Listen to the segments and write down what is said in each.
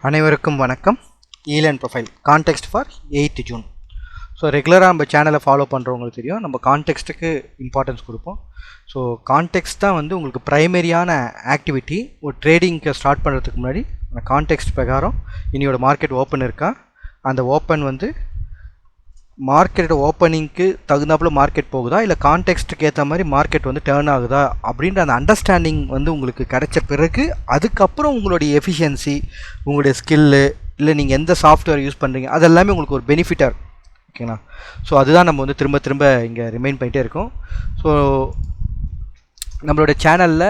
அனைவருக்கும் வணக்கம். Elearn profile context for 8th June. So ரெகுலராக நம்ம சேனலை ஃபாலோ பண்ணுறவங்களுக்கு தெரியும், நம்ம கான்டெக்ஸ்ட்டுக்கு இம்பார்ட்டன்ஸ் கொடுப்போம். ஸோ கான்டெக்ஸ்ட் தான் வந்து உங்களுக்கு ப்ரைமரியான ஆக்டிவிட்டி. ஒரு ட்ரேடிங்க்கு ஸ்டார்ட் பண்ணுறதுக்கு முன்னாடி அந்த கான்டெக்ஸ்ட் பிரகாரம் இனியோட மார்க்கெட் ஓப்பன் இருக்கா, அந்த ஓப்பன் வந்து மார்க்கெட்டோட ஓப்பனிங்க்கு தகுந்தாப்புல மார்க்கெட் போகுதா, இல்லை கான்டெக்ஸ்ட்டுக்கு ஏற்ற மாதிரி மார்க்கெட் வந்து டேர்ன் ஆகுதா அப்படின்ற அந்த அண்டர்ஸ்டாண்டிங் வந்து உங்களுக்கு கிடைச்ச பிறகு அதுக்கப்புறம் உங்களுடைய எஃபிஷியன்சி, உங்களுடைய ஸ்கில்லு, இல்லை நீங்கள் எந்த சாஃப்ட்வேர் யூஸ் பண்ணுறீங்க, அது எல்லாமே உங்களுக்கு ஒரு பெனிஃபிட்டாக இருக்கும். ஓகேங்களா? ஸோ அதுதான் நம்ம வந்து திரும்ப திரும்ப இங்கே ரிமைண்ட் பண்ணிகிட்டே இருக்கோம். ஸோ நம்மளோட சேனலில்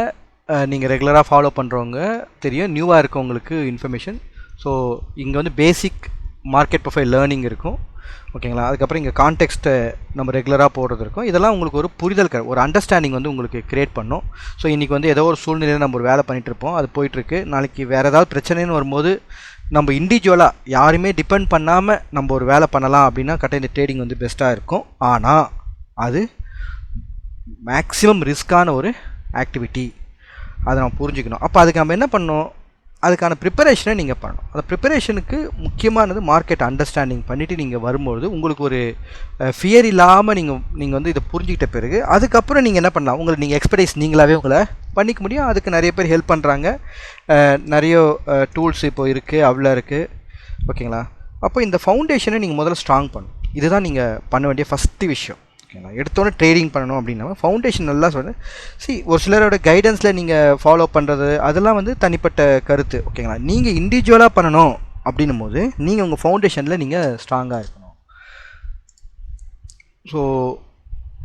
நீங்கள் ரெகுலராக ஃபாலோ பண்ணுறவங்க தெரியும், நியூவாக இருக்கவங்களுக்கு இன்ஃபர்மேஷன். ஸோ இங்கே வந்து பேசிக் மார்க்கெட் ப்ரொஃபைல் லேர்னிங் இருக்கும். ஓகேங்களா? அதுக்கப்புறம் இங்கே கான்டெக்ஸ்ட்டை நம்ம ரெகுலராக போடுறது இருக்கும். இதெல்லாம் உங்களுக்கு ஒரு புரிதல், ஒரு அண்டர்ஸ்டாண்டிங் வந்து உங்களுக்கு க்ரியேட் பண்ணும். ஸோ இன்றைக்கி வந்து ஏதோ ஒரு சூழ்நிலையில் நம்ம ஒரு வேலை பண்ணிகிட்ருப்போம், அது போயிட்டுருக்கு. நாளைக்கு வேறு ஏதாவது பிரச்சனைன்னு வரும்போது நம்ம இண்டிவிஜுவலாக யாருமே டிபெண்ட் பண்ணாமல் நம்ம ஒரு வேலை பண்ணலாம் அப்படின்னா கரெக்டாக இந்த ட்ரேடிங் வந்து பெஸ்ட்டாக இருக்கும். ஆனால் அது மேக்ஸிமம் ரிஸ்க்கான ஒரு ஆக்டிவிட்டி, அதை நம்ம புரிஞ்சுக்கணும். அப்போ அதுக்கு நம்ம என்ன பண்ணணும், அதுக்கான ப்ரிப்பரேஷனை நீங்கள் பண்ணணும். அந்த ப்ரிப்பரேஷனுக்கு முக்கியமானது மார்க்கெட் அண்டர்ஸ்டாண்டிங் பண்ணிவிட்டு நீங்கள் வரும்பொழுது உங்களுக்கு ஒரு ஃபியர் இல்லாமல் நீங்கள் வந்து இதை புரிஞ்சுக்கிட்ட பிறகு அதுக்கப்புறம் நீங்கள் என்ன பண்ணலாம், உங்களுக்கு நீங்கள் எக்ஸ்பர்டைஸ் நீங்களாகவே உங்களை பண்ணிக்க முடியும். அதுக்கு நிறைய பேர் ஹெல்ப் பண்ணுறாங்க, நிறைய டூல்ஸ் இப்போது இருக்குது, அவ்வளோ இருக்குது. ஓகேங்களா? அப்போ இந்த ஃபவுண்டேஷனை நீங்கள் முதல்ல ஸ்ட்ராங் பண்ணணும். இதுதான் நீங்கள் பண்ண வேண்டிய ஃபஸ்ட்டு விஷயம். ஓகேங்களா? எடுத்தோன்னே ட்ரேடிங் பண்ணணும் அப்படின்னா ஃபவுண்டேஷன் நல்லா சொல்கிறேன். ஒரு சிலரோட கைடன்ஸில் நீங்கள் ஃபாலோ பண்ணுறது அதெல்லாம் வந்து தனிப்பட்ட கருத்து. ஓகேங்களா? நீங்கள் இண்டிவிஜுவலாக பண்ணணும் அப்படின்னும் போது நீங்கள் உங்கள் ஃபவுண்டேஷனில் நீங்கள் ஸ்ட்ராங்காக இருக்கணும். ஸோ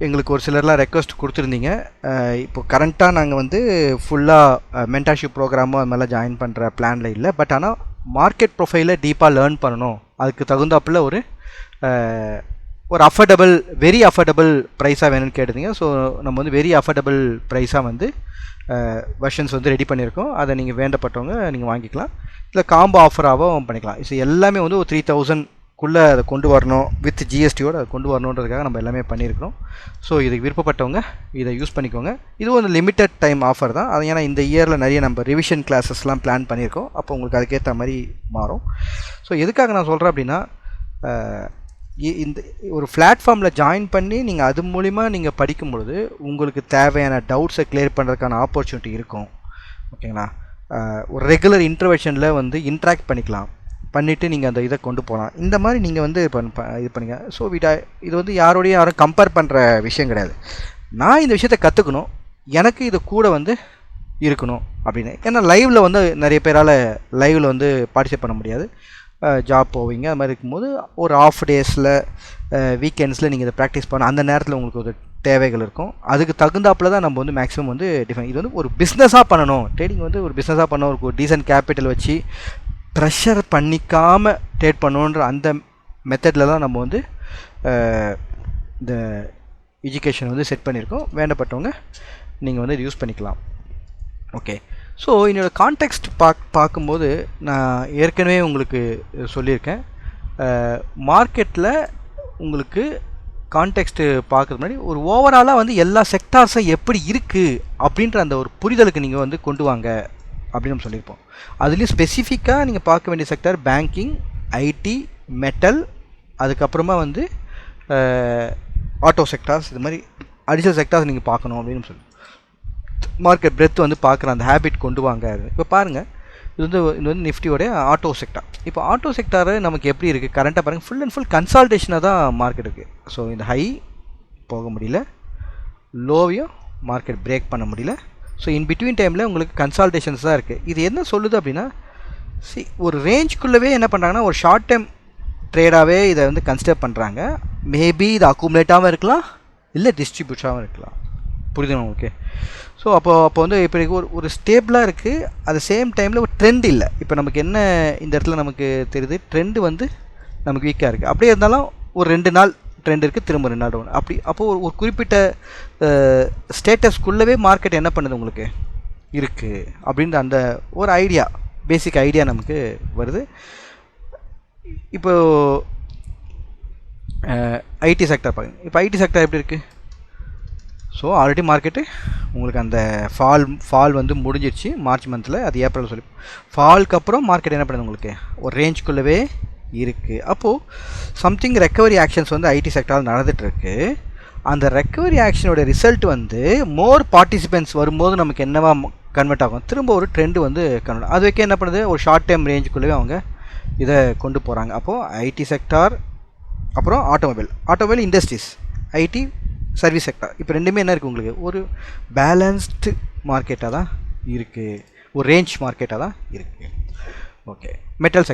எங்களுக்கு ஒரு சிலர்லாம் ரெக்வஸ்ட் கொடுத்துருந்தீங்க. இப்போ கரண்ட்டாக நாங்கள் வந்து ஃபுல்லாக மென்டார்ஷிப் ப்ரோக்ராமும் அது மாதிரிலாம் ஜாயின் பண்ணுற பிளானில் இல்லை. பட் ஆனால் மார்க்கெட் ப்ரொஃபைலை டீப்பாக லேர்ன் பண்ணணும், அதுக்கு தகுந்தாப்பில் ஒரு அஃபர்டபுள், வெரி அஃபர்டபுள் ப்ரைஸாக வேணும்னு கேட்டிருந்தீங்க. ஸோ நம்ம வந்து வெரி அஃபர்டபுள் ப்ரைஸாக வந்து வெர்ஷன்ஸ் வந்து ரெடி பண்ணியிருக்கோம். அதை நீங்கள் வேண்டப்பட்டவங்க நீங்கள் வாங்கிக்கலாம், இல்லை காம்போ ஆஃபராகவும் பண்ணிக்கலாம். ஸோ எல்லாமே வந்து ஒரு 3000க்குள்ளே அதை கொண்டு வரணும், வித் ஜிஎஸ்டியோடு அதை கொண்டு வரணுன்றதுக்காக நம்ம எல்லாமே பண்ணியிருக்கிறோம். ஸோ இதுக்கு விருப்பப்பட்டவங்க இதை யூஸ் பண்ணிக்கோங்க. இது ஒரு லிமிட்டட் டைம் ஆஃபர் தான். அது ஏன்னா இந்த இயரில் நிறைய நம்ம ரிவிஷன் கிளாஸஸ்லாம் பிளான் பண்ணியிருக்கோம். அப்போ உங்களுக்கு அதுக்கேற்ற மாதிரி மாறும். ஸோ எதுக்காக நான் சொல்கிறேன் அப்படின்னா, இந்த ஒரு பிளாட்ஃபார்மில் ஜாயின் பண்ணி நீங்கள் அது மூலிமா நீங்கள் படிக்கும் பொழுது உங்களுக்கு தேவையான டவுட்ஸை கிளியர் பண்ணுறதுக்கான ஆப்பர்ச்சுனிட்டி இருக்கும். ஓகேங்களா? ஒரு ரெகுலர் இன்டர்வென்ஷனில் வந்து இன்ட்ராக்ட் பண்ணிவிட்டு நீங்கள் அந்த இதை கொண்டு போகலாம். இந்த மாதிரி நீங்கள் வந்து இது பண்ணுங்க. ஸோ இது வந்து யாரும் கம்பேர் பண்ணுற விஷயம் கிடையாது. நான் இந்த விஷயத்தை கற்றுக்கணும், எனக்கு இது கூட வந்து இருக்கணும் அப்படின்னு. ஏன்னா லைவில் வந்து நிறைய பேரால் லைவில் வந்து பார்ட்டிசிபேட் பண்ண முடியாது, ஜாப் போவீங்க. அது மாதிரி இருக்கும்போது ஒரு ஆஃப் டேஸில், வீக்கெண்ட்ஸில் நீங்கள் இதை ப்ராக்டிஸ் பண்ண அந்த நேரத்தில் உங்களுக்கு ஒரு தேவைகள் இருக்கும். அதுக்கு தகுந்தாப்பில் தான் நம்ம வந்து மேக்ஸிமம் வந்து இது வந்து ஒரு பிஸ்னஸாக பண்ணணும். ட்ரேடிங் வந்து ஒரு பிஸ்னஸாக பண்ண ஒரு டீசன்ட் கேபிட்டல் வச்சு ப்ரெஷர் பண்ணிக்காமல் ட்ரேட் பண்ணணுன்ற அந்த மெத்தடில் தான் நம்ம வந்து இந்த எஜுகேஷன் வந்து செட் பண்ணியிருக்கோம். வேண்டப்பட்டவங்க நீங்கள் வந்து யூஸ் பண்ணிக்கலாம். ஓகே. ஸோ என்னோடய கான்டெக்ஸ்ட் பார்க்கும்போது நான் ஏற்கனவே உங்களுக்கு சொல்லியிருக்கேன், மார்க்கெட்டில் உங்களுக்கு கான்டெக்ஸ்ட்டு பார்க்குறது முன்னாடி ஒரு ஓவராலாக வந்து எல்லா செக்டார்ஸும் எப்படி இருக்குது அப்படின்ற அந்த ஒரு புரிதலுக்கு நீங்கள் வந்து கொண்டு வாங்க அப்படின்னு நம்ம சொல்லியிருப்போம். அதுலேயும் ஸ்பெசிஃபிக்காக நீங்கள் பார்க்க வேண்டிய செக்டார் பேங்கிங், ஐடி, மெட்டல், அதுக்கப்புறமா வந்து ஆட்டோ செக்டார்ஸ், இது மாதிரி அடிஷனல் செக்டார்ஸ் நீங்கள் பார்க்கணும் அப்படின்னு சொல்லி மார்க்கெட் பிரெத் வந்து பார்க்குற அந்த ஹேபிட் கொண்டு வாங்க. இப்போ பாருங்கள், இது வந்து நிஃப்டியோடைய ஆட்டோ செக்டார். இப்போ ஆட்டோ செக்டார் நமக்கு எப்படி இருக்குது கரண்ட்டாக பாருங்கள், ஃபுல் அண்ட் ஃபுல் கன்சால்டேஷனாக தான் மார்க்கெட் இருக்குது. ஸோ இந்த ஹை போக முடியல, லோவையும் மார்க்கெட் பிரேக் பண்ண முடியல. ஸோ இன் பிட்வீன் டைமில் உங்களுக்கு கன்சால்டேஷன்ஸ் தான் இருக்குது. இது என்ன சொல்லுது அப்படின்னா, ஒரு ரேஞ்சுக்குள்ளவே என்ன பண்ணுறாங்கன்னா ஒரு ஷார்ட் டைம் ட்ரேடாகவே இதை வந்து கன்சிடர் பண்ணுறாங்க. மேபி இது அக்குமுலேட்டாகவும் இருக்கலாம், இல்லை டிஸ்ட்ரிபியூட்டாகவும் இருக்கலாம். புரியுதுங்களா உங்களுக்கு? ஸோ அப்போ வந்து இப்போ ஒரு ஸ்டேபிளாக இருக்குது, அது சேம் டைமில் ஒரு ட்ரெண்ட் இல்லை. இப்போ நமக்கு என்ன இந்த இடத்துல நமக்கு தெரியுது, ட்ரெண்டு வந்து நமக்கு வீக்காக இருக்குது. அப்படியே இருந்தாலும் ஒரு 2 நாள் ட்ரெண்ட் இருக்குது, திரும்ப 2 நாள் டவுன். அப்போது ஒரு குறிப்பிட்ட ஸ்டேட்டஸ்க்குள்ளவே மார்க்கெட் என்ன பண்ணுது உங்களுக்கு இருக்குது அப்படின்ற அந்த ஒரு ஐடியா, பேசிக் ஐடியா நமக்கு வருது. இப்போது ஐடி செக்டர் பாருங்கள். இப்போ ஐடி செக்டர் எப்படி இருக்குது? ஸோ ஆல்ரெடி மார்க்கெட்டு உங்களுக்கு அந்த ஃபால் வந்து முடிஞ்சிருச்சு மார்ச் மந்தில், அது ஏப்ரல் சொல்லி ஃபாலுக்கு அப்புறம் மார்க்கெட் என்ன பண்ணுது உங்களுக்கு ஒரு ரேஞ்சுக்குள்ளவே இருக்குது. அப்போது சம்திங் ரெக்கவரி ஆக்ஷன்ஸ் வந்து ஐடி செக்டாரில் நடந்துகிட்ருக்கு. அந்த ரெக்கவரி ஆக்ஷனோட ரிசல்ட் வந்து மோர் பார்ட்டிசிபென்ட்ஸ் வரும்போது நமக்கு என்னவா கன்வெர்ட் ஆகும், திரும்ப ஒரு ட்ரெண்டு வந்து கன்வெர்ட், அது வைக்க என்ன பண்ணுது ஒரு ஷார்ட் டைம் ரேஞ்சுக்குள்ளேயே அவங்க இதை கொண்டு போகிறாங்க. அப்போது ஐடி செக்டார், அப்புறம் automobile industries, ID service sector, இப்போ ரெண்டுமே என்ன இருக்குது உங்களுக்கு ஒரு பேலன்ஸ்டு மார்க்கெட்டாக தான் இருக்குது, ஒரு ரேஞ்ச் மார்க்கெட்டாக தான் இருக்குது. ஓகே, மெட்டல்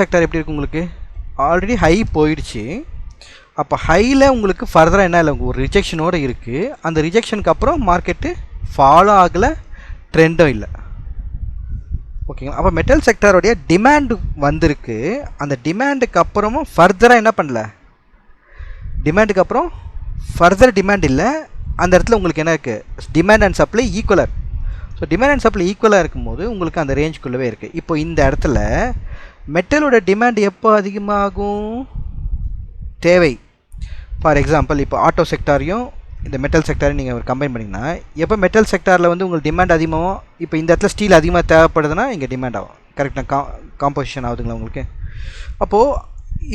செக்டார் எப்படி இருக்குது உங்களுக்கு ஆல்ரெடி ஹை போயிடுச்சு. அப்போ ஹையில் உங்களுக்கு ஃபர்தராக என்ன இல்லை ஒரு ரிஜெக்ஷனோடு இருக்குது. அந்த ரிஜெக்ஷனுக்கு அப்புறம் மார்க்கெட்டு ஃபாலோ ஆகலை, ட்ரெண்டும் இல்லை. ஓகேங்களா? அப்போ மெட்டல் செக்டாரோடைய டிமாண்டு வந்திருக்கு. அந்த டிமாண்டுக்கு அப்புறமும் ஃபர்தராக என்ன பண்ணல, டிமாண்டுக்கு அப்புறம் ஃபர்தர் டிமாண்ட் இல்லை. அந்த இடத்துல உங்களுக்கு என்ன இருக்குது, டிமாண்ட் அண்ட் சப்ளை ஈக்குவலாக. ஸோ டிமாண்ட் அண்ட் சப்ளை ஈக்குவலாக இருக்கும்போது உங்களுக்கு அந்த ரேஞ்சுக்குள்ளவே இருக்குது. இப்போ இந்த இடத்துல மெட்டலோட டிமாண்ட் எப்போ அதிகமாகும், தேவை. ஃபார் எக்ஸாம்பிள் இப்போ ஆட்டோ செக்டாரையும் இந்த மெட்டல் செக்டாரையும் நீங்கள் கம்பைன் பண்ணிங்கன்னா, எப்போ மெட்டல் செக்டாரில் வந்து உங்களுக்கு டிமாண்ட் அதிகமாகும், இப்போ இந்த இடத்துல ஸ்டீல் அதிகமாக தேவைப்படுதுன்னா இங்கே டிமாண்ட் ஆகும். கரெக்டாக காம்போசிஷன் ஆகுதுங்களா உங்களுக்கு? அப்போது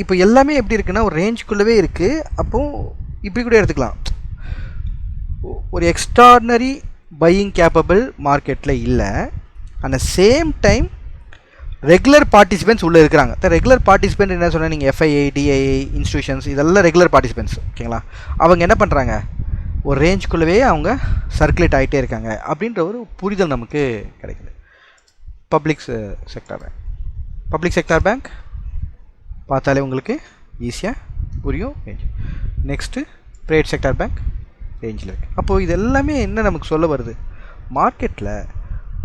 இப்போ எல்லாமே எப்படி இருக்குன்னா ஒரு ரேஞ்சுக்குள்ளவே இருக்குது. அப்போது இப்படி கூட எடுத்துக்கலாம், ஒரு எக்ஸ்ட்ராடினரி பையிங் கேப்பபிள் மார்க்கெட்டில் இல்லை. அந்த சேம் டைம் ரெகுலர் பார்ட்டிசிபென்ட்ஸ் உள்ளே இருக்கிறாங்க. ரெகுலர் பார்ட்டிசிபென்ட் என்ன சொன்னால் நீங்கள் எஃப்ஐஐ, டிஐஐ இன்ஸ்டியூஷன்ஸ் இதெல்லாம் ரெகுலர் பார்ட்டிசிபென்ட்ஸ். ஓகேங்களா? அவங்க என்ன பண்ணுறாங்க, ஒரு ரேஞ்சுக்குள்ளவே அவங்க சர்க்குலேட் ஆகிட்டே இருக்காங்க அப்படின்ற ஒரு புரிதல் நமக்கு கிடைக்குது. பப்ளிக் செக்டார் பேங்க் பார்த்தாலே உங்களுக்கு ஈஸியாக புரியும். நெக்ஸ்ட்டு ப்ரைவேட் செக்டார் பேங்க் ரேஞ்சில் இருக்குது. அப்போது இது எல்லாமே என்ன நமக்கு சொல்ல வருது, மார்க்கெட்டில்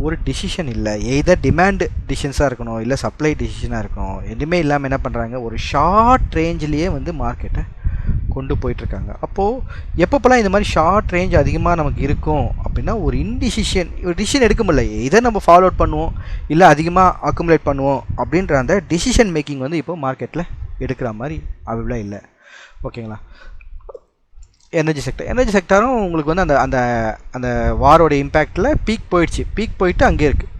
ஒரு டிசிஷன் இல்லை, எய்தர் டிமாண்ட் டிசிஷன்ஸாக இருக்கணும் இல்லை சப்ளை டிசிஷனாக இருக்கணும், எதுவுமே இல்லாமல் என்ன பண்ணுறாங்க ஒரு ஷார்ட் ரேஞ்சிலேயே வந்து மார்க்கெட்டை கொண்டு போயிட்டுருக்காங்க. அப்போது எப்பப்போலாம் இந்த மாதிரி ஷார்ட் ரேஞ்ச் அதிகமாக நமக்கு இருக்கும் அப்படின்னா ஒரு டிசிஷன் எடுக்க முடியல, இதை நம்ம ஃபாலோ அவுட் பண்ணுவோம் இல்லை அதிகமாக அக்குமுலேட் பண்ணுவோம் அப்படின்ற அந்த டிசிஷன் மேக்கிங் வந்து இப்போ மார்க்கெட்டில் எடுக்கிற மாதிரி அவைலபிளாக இல்லை. ஓகேங்களா? எனர்ஜி செக்டாரும் உங்களுக்கு வந்து அந்த அந்த அந்த வாரோட இம்பேக்டில் பீக் போயிட்டு அங்கே இருக்குது.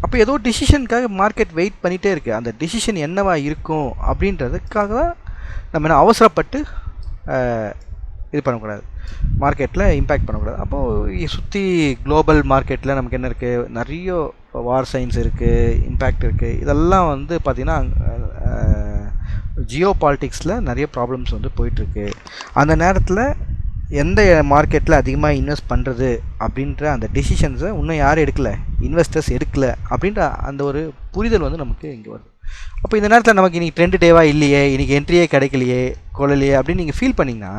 அப்போ ஏதோ டிசிஷனுக்காக மார்க்கெட் வெயிட் பண்ணிகிட்டே இருக்குது. அந்த டிசிஷன் என்னவா இருக்கும் அப்படின்றதுக்காக தான் நம்ம என்ன அவசரப்பட்டு இது பண்ணக்கூடாது, மார்க்கெட்டில் இம்பேக்ட் பண்ணக்கூடாது. அப்போது சுற்றி குளோபல் மார்க்கெட்டில் நமக்கு என்ன இருக்குது, நிறைய வார் சைன்ஸ் இருக்குது, இம்பேக்ட் இருக்குது. இதெல்லாம் வந்து பார்த்திங்கன்னா ஜியோ பாலிட்டிக்ஸில் நிறைய ப்ராப்ளம்ஸ் வந்து போயிட்டுருக்கு. அந்த நேரத்தில் எந்த மார்க்கெட்டில் அதிகமாக இன்வெஸ்ட் பண்ணுறது அப்படின்ற அந்த டிசிஷன்ஸை இன்னும் யாரும் எடுக்கலை, இன்வெஸ்டர்ஸ் எடுக்கலை அப்படின்ற அந்த ஒரு புரிதல் வந்து நமக்கு இங்கே வருது. அப்போ இந்த நேரத்தில் நமக்கு இன்றைக்கி ட்ரெண்டு டேவாக இல்லையே, இன்றைக்கி என்ட்ரியே கிடைக்கலையே, கொள்ளலையே அப்படின்னு நீங்கள் ஃபீல் பண்ணிங்கன்னா,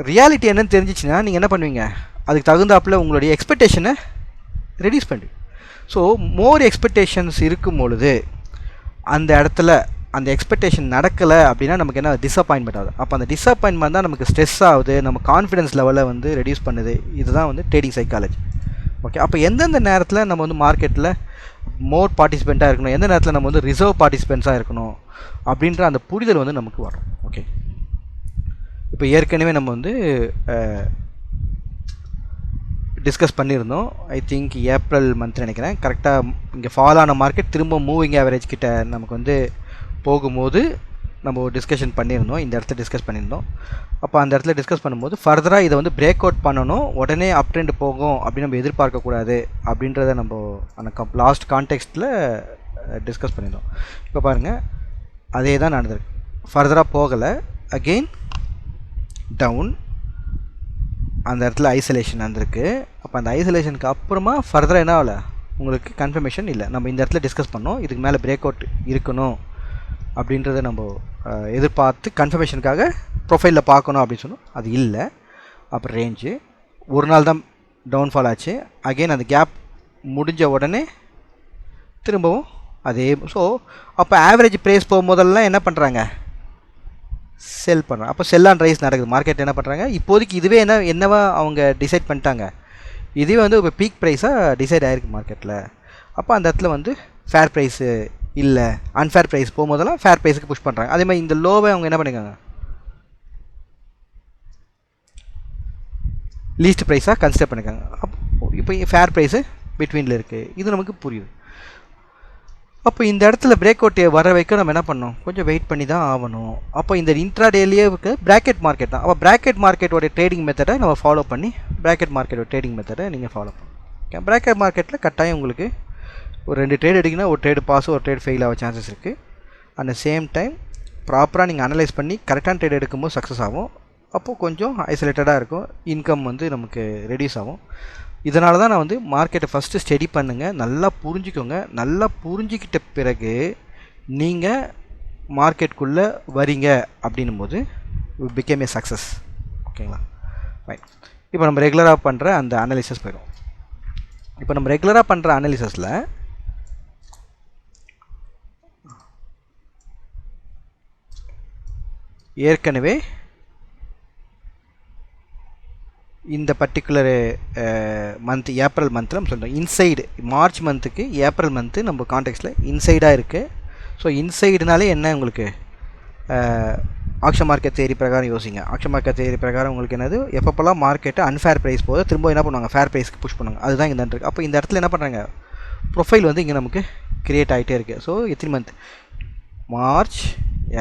ரியாலிட்டி என்னன்னு தெரிஞ்சிச்சுன்னா நீங்கள் என்ன பண்ணுவீங்க, அதுக்கு தகுந்தாப்பில் உங்களுடைய எக்ஸ்பெக்டேஷனை ரெடியூஸ் பண்ணி. ஸோ மோர் எக்ஸ்பெக்டேஷன்ஸ் இருக்கும் பொழுது அந்த இடத்துல அந்த எக்ஸ்பெக்டேஷன் நடக்கலை அப்படின்னா நமக்கு என்ன டிஸப்பாயின்மெண்ட் ஆகுது. அப்போ அந்த டிஸப்பாயின்மெண்ட் தான் நமக்கு ஸ்ட்ரெஸ் ஆகுது, நம்ம கான்ஃபிடன்ஸ் லெவலை வந்து ரெடியூஸ் பண்ணுது. இதுதான் வந்து ட்ரேடிங் சைக்காலஜி. ஓகே, அப்போ எந்தெந்த நேரத்தில் நம்ம வந்து மார்க்கெட்டில் மோர் பார்ட்டிசிபெண்ட்டாக இருக்கணும், எந்த நேரத்தில் நம்ம வந்து ரிசர்வ் பார்ட்டிசிபெண்ட்ஸாக இருக்கணும் அப்படின்ற அந்த புரிதல் வந்து நமக்கு வரும். ஓகே, இப்போ ஏற்கனவே நம்ம வந்து டிஸ்கஸ் பண்ணியிருந்தோம். ஐ திங்க் ஏப்ரல் மந்த் நினைக்கிறேன் கரெக்டாக. இங்கே ஃபால் ஆன மார்க்கெட் திரும்ப மூவிங் ஆவரேஜ் கிட்ட நமக்கு வந்து போகும்போது நம்ம டிஸ்கஷன் பண்ணியிருந்தோம், இந்த இடத்துல டிஸ்கஸ் பண்ணியிருந்தோம். அப்போ அந்த இடத்துல டிஸ்கஸ் பண்ணும்போது ஃபர்தராக இதை வந்து பிரேக் அவுட் பண்ணணும், உடனே அப் ட்ரெண்ட் போகும் அப்படின்னு நம்ம எதிர்பார்க்கக்கூடாது அப்படின்றத நம்ம அந்த லாஸ்ட் கான்டெக்ஸ்ட்டில் டிஸ்கஸ் பண்ணியிருந்தோம். இப்போ பாருங்கள் அதே தான் நடந்திருக்கு. ஃபர்தராக போகலை, அகெயின் டவுன், அந்த இடத்துல ஐசோலேஷன் வந்திருக்கு. அப்போ அந்த ஐசோலேஷனுக்கு அப்புறமா ஃபர்தராக என்ன ஆகலை, உங்களுக்கு கன்ஃபர்மேஷன் இல்லை. நம்ம இந்த இடத்துல டிஸ்கஸ் பண்ணோம், இதுக்கு மேலே பிரேக் அவுட் இருக்கணும் அப்படின்றத நம்ம எதிர்பார்த்து கன்ஃபர்மேஷனுக்காக ப்ரொஃபைலில் பார்க்கணும் அப்படின்னு சொன்னோம். அது இல்லை. அப்புறம் ரேஞ்சு ஒரு நாள் தான் டவுன்ஃபால் ஆச்சு. அகெயின் அந்த கேப் முடிஞ்ச உடனே திரும்பவும் அதே. ஸோ அப்போ ஆவரேஜ் ப்ரைஸ் போகும்போதெல்லாம் என்ன பண்ணுறாங்க, செல் பண்ணுறாங்க. அப்போ செல் அண்ட் ரைஸ் நடக்குது. மார்க்கெட் என்ன பண்ணுறாங்க, இப்போதைக்கு இதுவே என்னவா அவங்க டிசைட் பண்ணிட்டாங்க, இதுவே வந்து இப்போ பீக் ப்ரைஸாக டிசைட் ஆகிருக்கு மார்க்கெட்டில். அப்போ அந்த இடத்துல வந்து ஃபேர் ப்ரைஸு இல்லை, அன்ஃபேர் ப்ரைஸ் போகும்போதெல்லாம் ஃபேர் ப்ரைஸுக்கு புஷ் பண்ணுறாங்க. அதே மாதிரி இந்த லோவை அவங்க என்ன பண்ணிக்காங்க, லீஸ்ட் ப்ரைஸாக கன்சிடர் பண்ணிக்காங்க. இப்போ ஃபேர் ப்ரைஸு பிட்வீனில் இருக்குது, இது நமக்கு புரியுது. அப்போ இந்த இடத்துல பிரேக் அவுட் வர வைக்க நம்ம என்ன பண்ணோம், கொஞ்சம் வெயிட் பண்ணி தான் ஆகணும். அப்போ இந்த இன்ட்ராடேலேயே பிராக்கெட் மார்க்கெட் தான். அப்போ பிராக்கெட் மார்க்கெட்டோட ட்ரேடிங் மெத்தடை நம்ம ஃபாலோ பண்ணி பிராக்கெட் மார்க்கெட்டோட ட்ரேடிங் மெத்தடை நீங்கள் ஃபாலோ பண்ணணும். ஓகே, பிராக்கெட் மார்க்கெட்டில் கட்டாயம் உங்களுக்கு ஒரு 2 ட்ரேட் எடுத்திங்கன்னா ஒரு ட்ரேடு பாஸ், ஒரு ட்ரேட் ஃபெயில் ஆக சான்சஸ் இருக்குது. அட் த சேம் டைம் ப்ராப்பராக நீங்கள் அனலைஸ் பண்ணி கரெக்டான ட்ரேட் எடுக்கும்போது சக்ஸஸ் ஆகும். அப்போது கொஞ்சம் ஐசோலேட்டடாக இருக்கும், இன்கம் வந்து நமக்கு ரெடியூஸ் ஆகும். இதனால தான் நான் வந்து மார்க்கெட்டை ஃபஸ்ட்டு ஸ்டடி பண்ணுங்கள், நல்லா புரிஞ்சுக்கோங்க. நல்லா புரிஞ்சிக்கிட்ட பிறகு நீங்கள் மார்க்கெட்டுக்குள்ளே வரீங்க அப்படின்னும் போது பிகேம் ஏ சக்ஸஸ். ஓகேங்களா, ரைட். இப்போ நம்ம ரெகுலராக பண்ணுற அந்த அனாலிசிஸ் போயிடும். இப்போ நம்ம ரெகுலராக பண்ணுற அனாலிசிஸில் ஏற்கனவே இந்த பர்டிகுலர் மந்த் ஏப்ரல் மந்த்தில் நம்ம சொல்கிறோம் இன்சைடு, மார்ச் மந்த்துக்கு ஏப்ரல் மந்த்து நம்ம கான்டெக்ஸ்டில் இன்சைடாக இருக்குது. ஸோ இன்சைடுனாலே என்ன, உங்களுக்கு ஆக்ஷன் மார்க்கெட் தேரி பிரகாரம் யோசிங்க. ஆக்ஷன் மார்க்கெட் தேரி பிரகாரம் உங்களுக்கு என்னது, எப்பப்போல்லாம் மார்க்கெட்டை அன்ஃபேர் ப்ரைஸ் போது திரும்ப என்ன பண்ணுவாங்க, ஃபேர் ப்ரைஸ்க்கு புஷ் பண்ணுவாங்க. அதுதான் இங்கே இருக்குது. அப்போ இந்த இடத்துல என்ன பண்ணுறாங்க, ப்ரொஃபைல் வந்து இங்கே நமக்கு க்ரியேட் ஆகிட்டே இருக்குது. ஸோ எத்தனை மந்த், மார்ச்,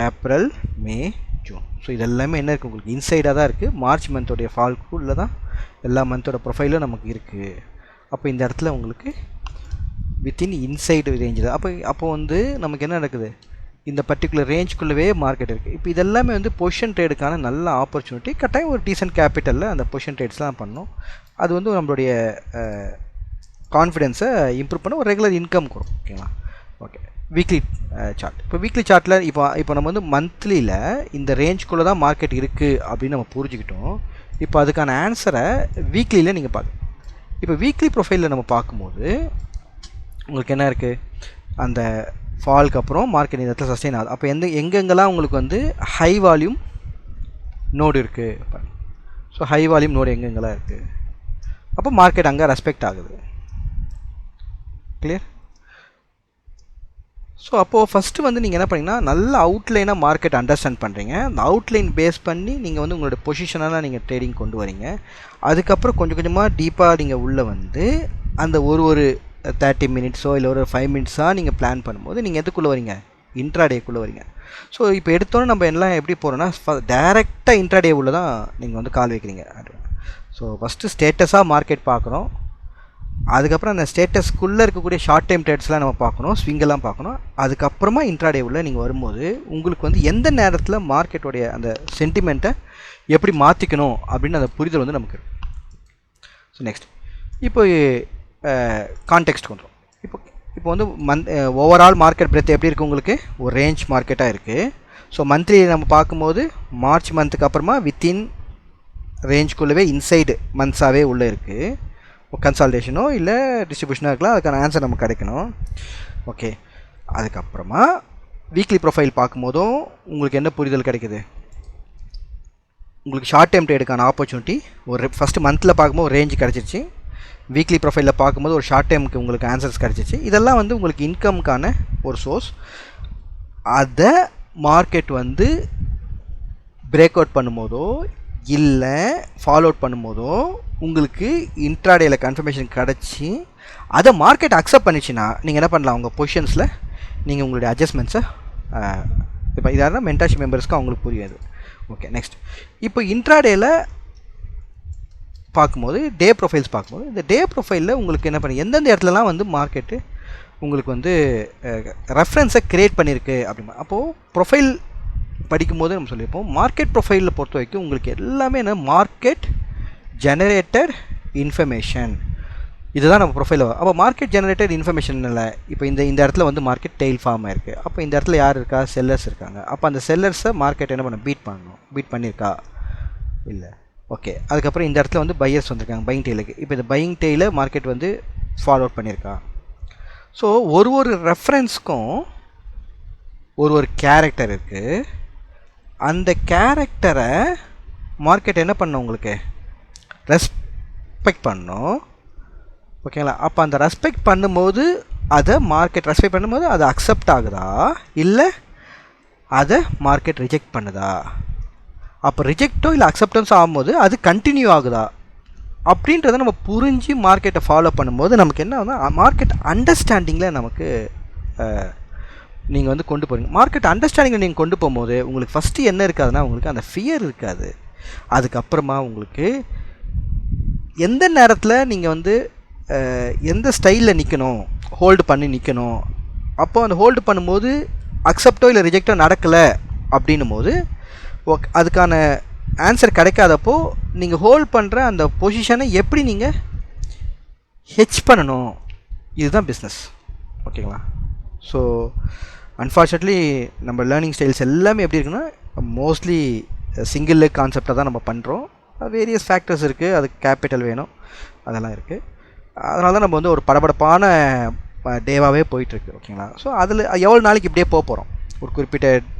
ஏப்ரல், மே, ஜூன். ஸோ இது எல்லாமே என்ன இருக்குது, உங்களுக்கு இன்சைடாக தான் இருக்குது. மார்ச் மந்தோடைய ஃபால்க்குள்ளே தான் எல்லா மந்தோட ப்ரொஃபைலும் நமக்கு இருக்குது. அப்போ இந்த இடத்துல உங்களுக்கு வித்தின் இன்சைடு ரேஞ்சு தான். அப்போ வந்து நமக்கு என்ன நடக்குது, இந்த பர்டிகுலர் ரேஞ்சுக்குள்ளவே மார்க்கெட் இருக்குது. இப்போ இதெல்லாமே வந்து பொசிஷன் ட்ரேடுக்கான நல்ல ஆப்பர்ச்சுனிட்டி. கட்டாயம் ஒரு டீசென்ட் கேபிட்டலில் அந்த பொசிஷன் ட்ரேட்ஸ்லாம் பண்ணணும். அது வந்து நம்மளுடைய கான்ஃபிடென்ஸை இம்ப்ரூவ் பண்ண ஒரு ரெகுலர் இன்கம் கொடுக்கும். ஓகேங்களா, ஓகே. Weekly chart. இப்போ வீக்லி சார்ட்டில் இப்போ நம்ம வந்து மந்த்லியில் இந்த ரேஞ்சுக்குள்ளே தான் மார்க்கெட் இருக்குது அப்படின்னு நம்ம புரிஞ்சுக்கிட்டோம். இப்போ அதுக்கான ஆன்சரை வீக்லியில் நீங்கள் பார்க்கணும். இப்போ வீக்லி ப்ரொஃபைலில் நம்ம பார்க்கும்போது உங்களுக்கு என்ன இருக்குது, அந்த ஃபால்க்கு அப்புறம் மார்க்கெட் இந்த இடத்துல சஸ்டெயின் ஆகுது. அப்போ எங்கெங்கெல்லாம் உங்களுக்கு வந்து ஹை வால்யூம் நோடு இருக்குது, ஸோ ஹை வால்யூம் நோடு எங்கெங்கெல்லாம் இருக்குது, அப்போ மார்க்கெட் அங்கே ரெஸ்பெக்ட் ஆகுது. கிளியர்? ஸோ அப்போது ஃபஸ்ட்டு வந்து நீங்கள் என்ன பண்ணிங்கன்னா, நல்ல அவுட்லைனாக மார்க்கெட் அண்டர்ஸ்டாண்ட் பண்ணுறீங்க. அந்த அவுட்லைன் பேஸ் பண்ணி நீங்கள் வந்து உங்களோட பொசிஷனெல்லாம் நீங்கள் ட்ரேடிங் கொண்டு வரீங்க. அதுக்கப்புறம் கொஞ்சம் கொஞ்சமாக டீப்பாக நீங்கள் உள்ளே வந்து அந்த ஒரு 30 மினிட்ஸோ இல்லை ஒரு 5 மினிட்ஸாக நீங்கள் பிளான் பண்ணும்போது நீங்கள் எதுக்குள்ளே வரீங்க, இன்ட்ராடேக்குள்ளே வரீங்க. ஸோ இப்போ எடுத்தோன்னே நம்ம எல்லாம் எப்படி போகிறோன்னா, டேரெக்டாக இன்ட்ராடே உள்ள தான் நீங்கள் வந்து கால் வைக்கிறீங்க. ஸோ ஃபஸ்ட்டு ஸ்டேட்டஸாக மார்க்கெட் பார்க்குறோம். அதுக்கப்புறம் அந்த ஸ்டேட்டஸ்க்குள்ளே இருக்கக்கூடிய ஷார்ட் டைம் ட்ரேட்ஸ்லாம் நம்ம பார்க்கணும், ஸ்விங்கெல்லாம் பார்க்கணும். அதுக்கப்புறமா இன்ட்ராடே உள்ள நீங்கள் வரும்போது உங்களுக்கு வந்து எந்த நேரத்தில் மார்க்கெட்டோடைய அந்த சென்டிமெண்ட்டை எப்படி மாற்றிக்கணும் அப்படின்னு அந்த புரிதல் வந்து நமக்கு இருக்கும். ஸோ நெக்ஸ்ட் இப்போ கான்டெக்ஸ்ட் வந்துடும். இப்போ வந்து ஓவரால் மார்க்கெட் பிரெத் எப்படி இருக்குது, உங்களுக்கு ஒரு ரேஞ்ச் மார்க்கெட்டாக இருக்குது. ஸோ மந்த்லி நம்ம பார்க்கும்போது மார்ச் மந்த்துக்கு அப்புறமா வித்தின் ரேஞ்சுக்குள்ளவே இன்சைடு மந்த்ஸாகவே உள்ளே இருக்குது. கன்சால்டேஷனோ இல்லை டிஸ்ட்ரிபியூஷனோ இருக்கலாம், அதுக்கான ஆன்சர் நமக்கு கிடைக்கணும். ஓகே, அதுக்கப்புறமா வீக்லி ப்ரொஃபைல் பார்க்கும்போதும் உங்களுக்கு என்ன புரிதல் கிடைக்குது, உங்களுக்கு ஷார்ட் டைம் ட்ரேடுக்கான ஆப்பர்ச்சுனிட்டி ஒரு ஃபஸ்ட்டு மந்தில் பார்க்கும்போது ஒரு ரேஞ்சு கிடச்சிருச்சு. வீக்லி ப்ரொஃபைலில் பார்க்கும்போது ஒரு ஷார்ட் டைமுக்கு உங்களுக்கு ஆன்சர்ஸ் கிடச்சிச்சு. இதெல்லாம் வந்து உங்களுக்கு இன்கம்க்கான ஒரு சோர்ஸ். அதை மார்க்கெட் வந்து பிரேக் அவுட் பண்ணும்போதோ இல்லை ஃபாலோ அவுட் பண்ணும்போதோ உங்களுக்கு இன்ட்ராடேயில் கன்ஃபர்மேஷன் கிடச்சி அதை மார்க்கெட் அக்செப்ட் பண்ணிச்சுன்னா நீங்கள் என்ன பண்ணலாம், உங்கள் பொசிஷன்ஸில் நீங்கள் உங்களுடைய அட்ஜஸ்ட்மெண்ட்ஸை இப்போ இதாக மென்டார்ஷிப் மெம்பர்ஸ்க்கு அவங்களுக்கு புரியாது. ஓகே, நெக்ஸ்ட் இப்போ இன்ட்ராடேயில் பார்க்கும்போது டே ப்ரொஃபைல்ஸ் பார்க்கும்போது இந்த டே ப்ரொஃபைலில் உங்களுக்கு என்ன பண்ணி எந்தெந்த இடத்துலலாம் வந்து மார்க்கெட்டு உங்களுக்கு வந்து ரெஃபரன்ஸை க்ரியேட் பண்ணியிருக்கு அப்படிமா. அப்போது ப்ரொஃபைல் படிக்கும்போது நம்ம சொல்லியிருப்போம், மார்க்கெட் ப்ரொஃபைலில் பொறுத்த வரைக்கும் உங்களுக்கு எல்லாமே என்ன, மார்க்கெட் ஜெனரேட்டட் இன்ஃபர்மேஷன் இதுதான் நம்ம ப்ரொஃபைல். அப்போ மார்க்கெட் ஜெனரேட்டட் இன்ஃபர்மேஷன் இல்லை. இப்போ இந்த இடத்துல வந்து மார்க்கெட் டெய்ல் ஃபார்ம் ஆயிருக்கு. அப்போ இந்த இடத்துல யார் இருக்கா, செல்லர்ஸ் இருக்காங்க. அப்போ அந்த செல்லர்ஸை மார்க்கெட் என்ன பண்ண, பீட் பண்ணணும். பீட் பண்ணியிருக்கா இல்லை, ஓகே. அதுக்கப்புறம் இந்த இடத்துல வந்து பையர்ஸ் வந்திருக்காங்க பையிங் டெய்லுக்கு. இப்போ இந்த பையிங் டெய்லை மார்க்கெட் வந்து ஃபாலோ அவுட் பண்ணியிருக்கா. ஸோ ஒரு ரெஃபரன்ஸ்க்கும் ஒரு கேரக்டர் இருக்குது. அந்த கேரக்டரை மார்க்கெட் என்ன பண்ணணும், உங்களுக்கு ரெஸ்பெக்ட் பண்ணணும். ஓகேங்களா? அப்போ அந்த ரெஸ்பெக்ட் பண்ணும்போது அதை மார்க்கெட் ரெஸ்பெக்ட் பண்ணும்போது அது அக்செப்ட் ஆகுதா இல்லை அதை மார்க்கெட் ரிஜெக்ட் பண்ணுதா? அப்போ ரிஜெக்டோ இல்லை அக்செப்டன்ஸோ ஆகும்போது அது கண்டினியூ ஆகுதா? அப்படின்றத நம்ம புரிஞ்சு மார்க்கெட்டை ஃபாலோ பண்ணும்போது நமக்கு என்ன ஆகுதுன்னா மார்க்கெட் அண்டர்ஸ்டாண்டிங்கில் நமக்கு நீங்கள் வந்து கொண்டு போகிறீங்க. மார்க்கெட் அண்டர்ஸ்டாண்டிங்கில் நீங்கள் கொண்டு போகும்போது உங்களுக்கு ஃபஸ்ட்டு என்ன இருக்காதுன்னா உங்களுக்கு அந்த ஃபியர் இருக்காது. அதுக்கப்புறமா உங்களுக்கு எந்த நேரத்தில் நீங்கள் வந்து எந்த ஸ்டைலில் நிற்கணும், ஹோல்டு பண்ணி நிற்கணும், அப்போது அந்த ஹோல்டு பண்ணும்போது அக்செப்டோ இல்லை ரிஜெக்டோ நடக்கலை அப்படின்னும் போது அதுக்கான ஆன்சர் கிடைக்காதப்போ நீங்கள் ஹோல்ட் பண்ணுற அந்த பொசிஷனை எப்படி நீங்கள் ஹெட்ஜ் பண்ணணும், இதுதான் பிஸ்னஸ். ஓகேங்களா? ஸோ அன்ஃபார்ச்சுனேட்லி நம்ம லேர்னிங் ஸ்டைல்ஸ் எல்லாமே எப்படி இருக்குன்னா மோஸ்ட்லி சிங்கிள் லெக் கான்செப்டை தான் நம்ம பண்ணுறோம். வேரியஸ் ஃபேக்டர்ஸ் இருக்குது, அதுக்கு கேபிட்டல் வேணும், அதெல்லாம் இருக்குது. அதனால தான் நம்ம வந்து ஒரு படபடப்பான டேவாகவே போயிட்டுருக்கு. ஓகேங்களா? ஸோ அதில் எவ்வளோ நாளைக்கு இப்படியே போக போகிறோம், ஒரு குறிப்பிட்ட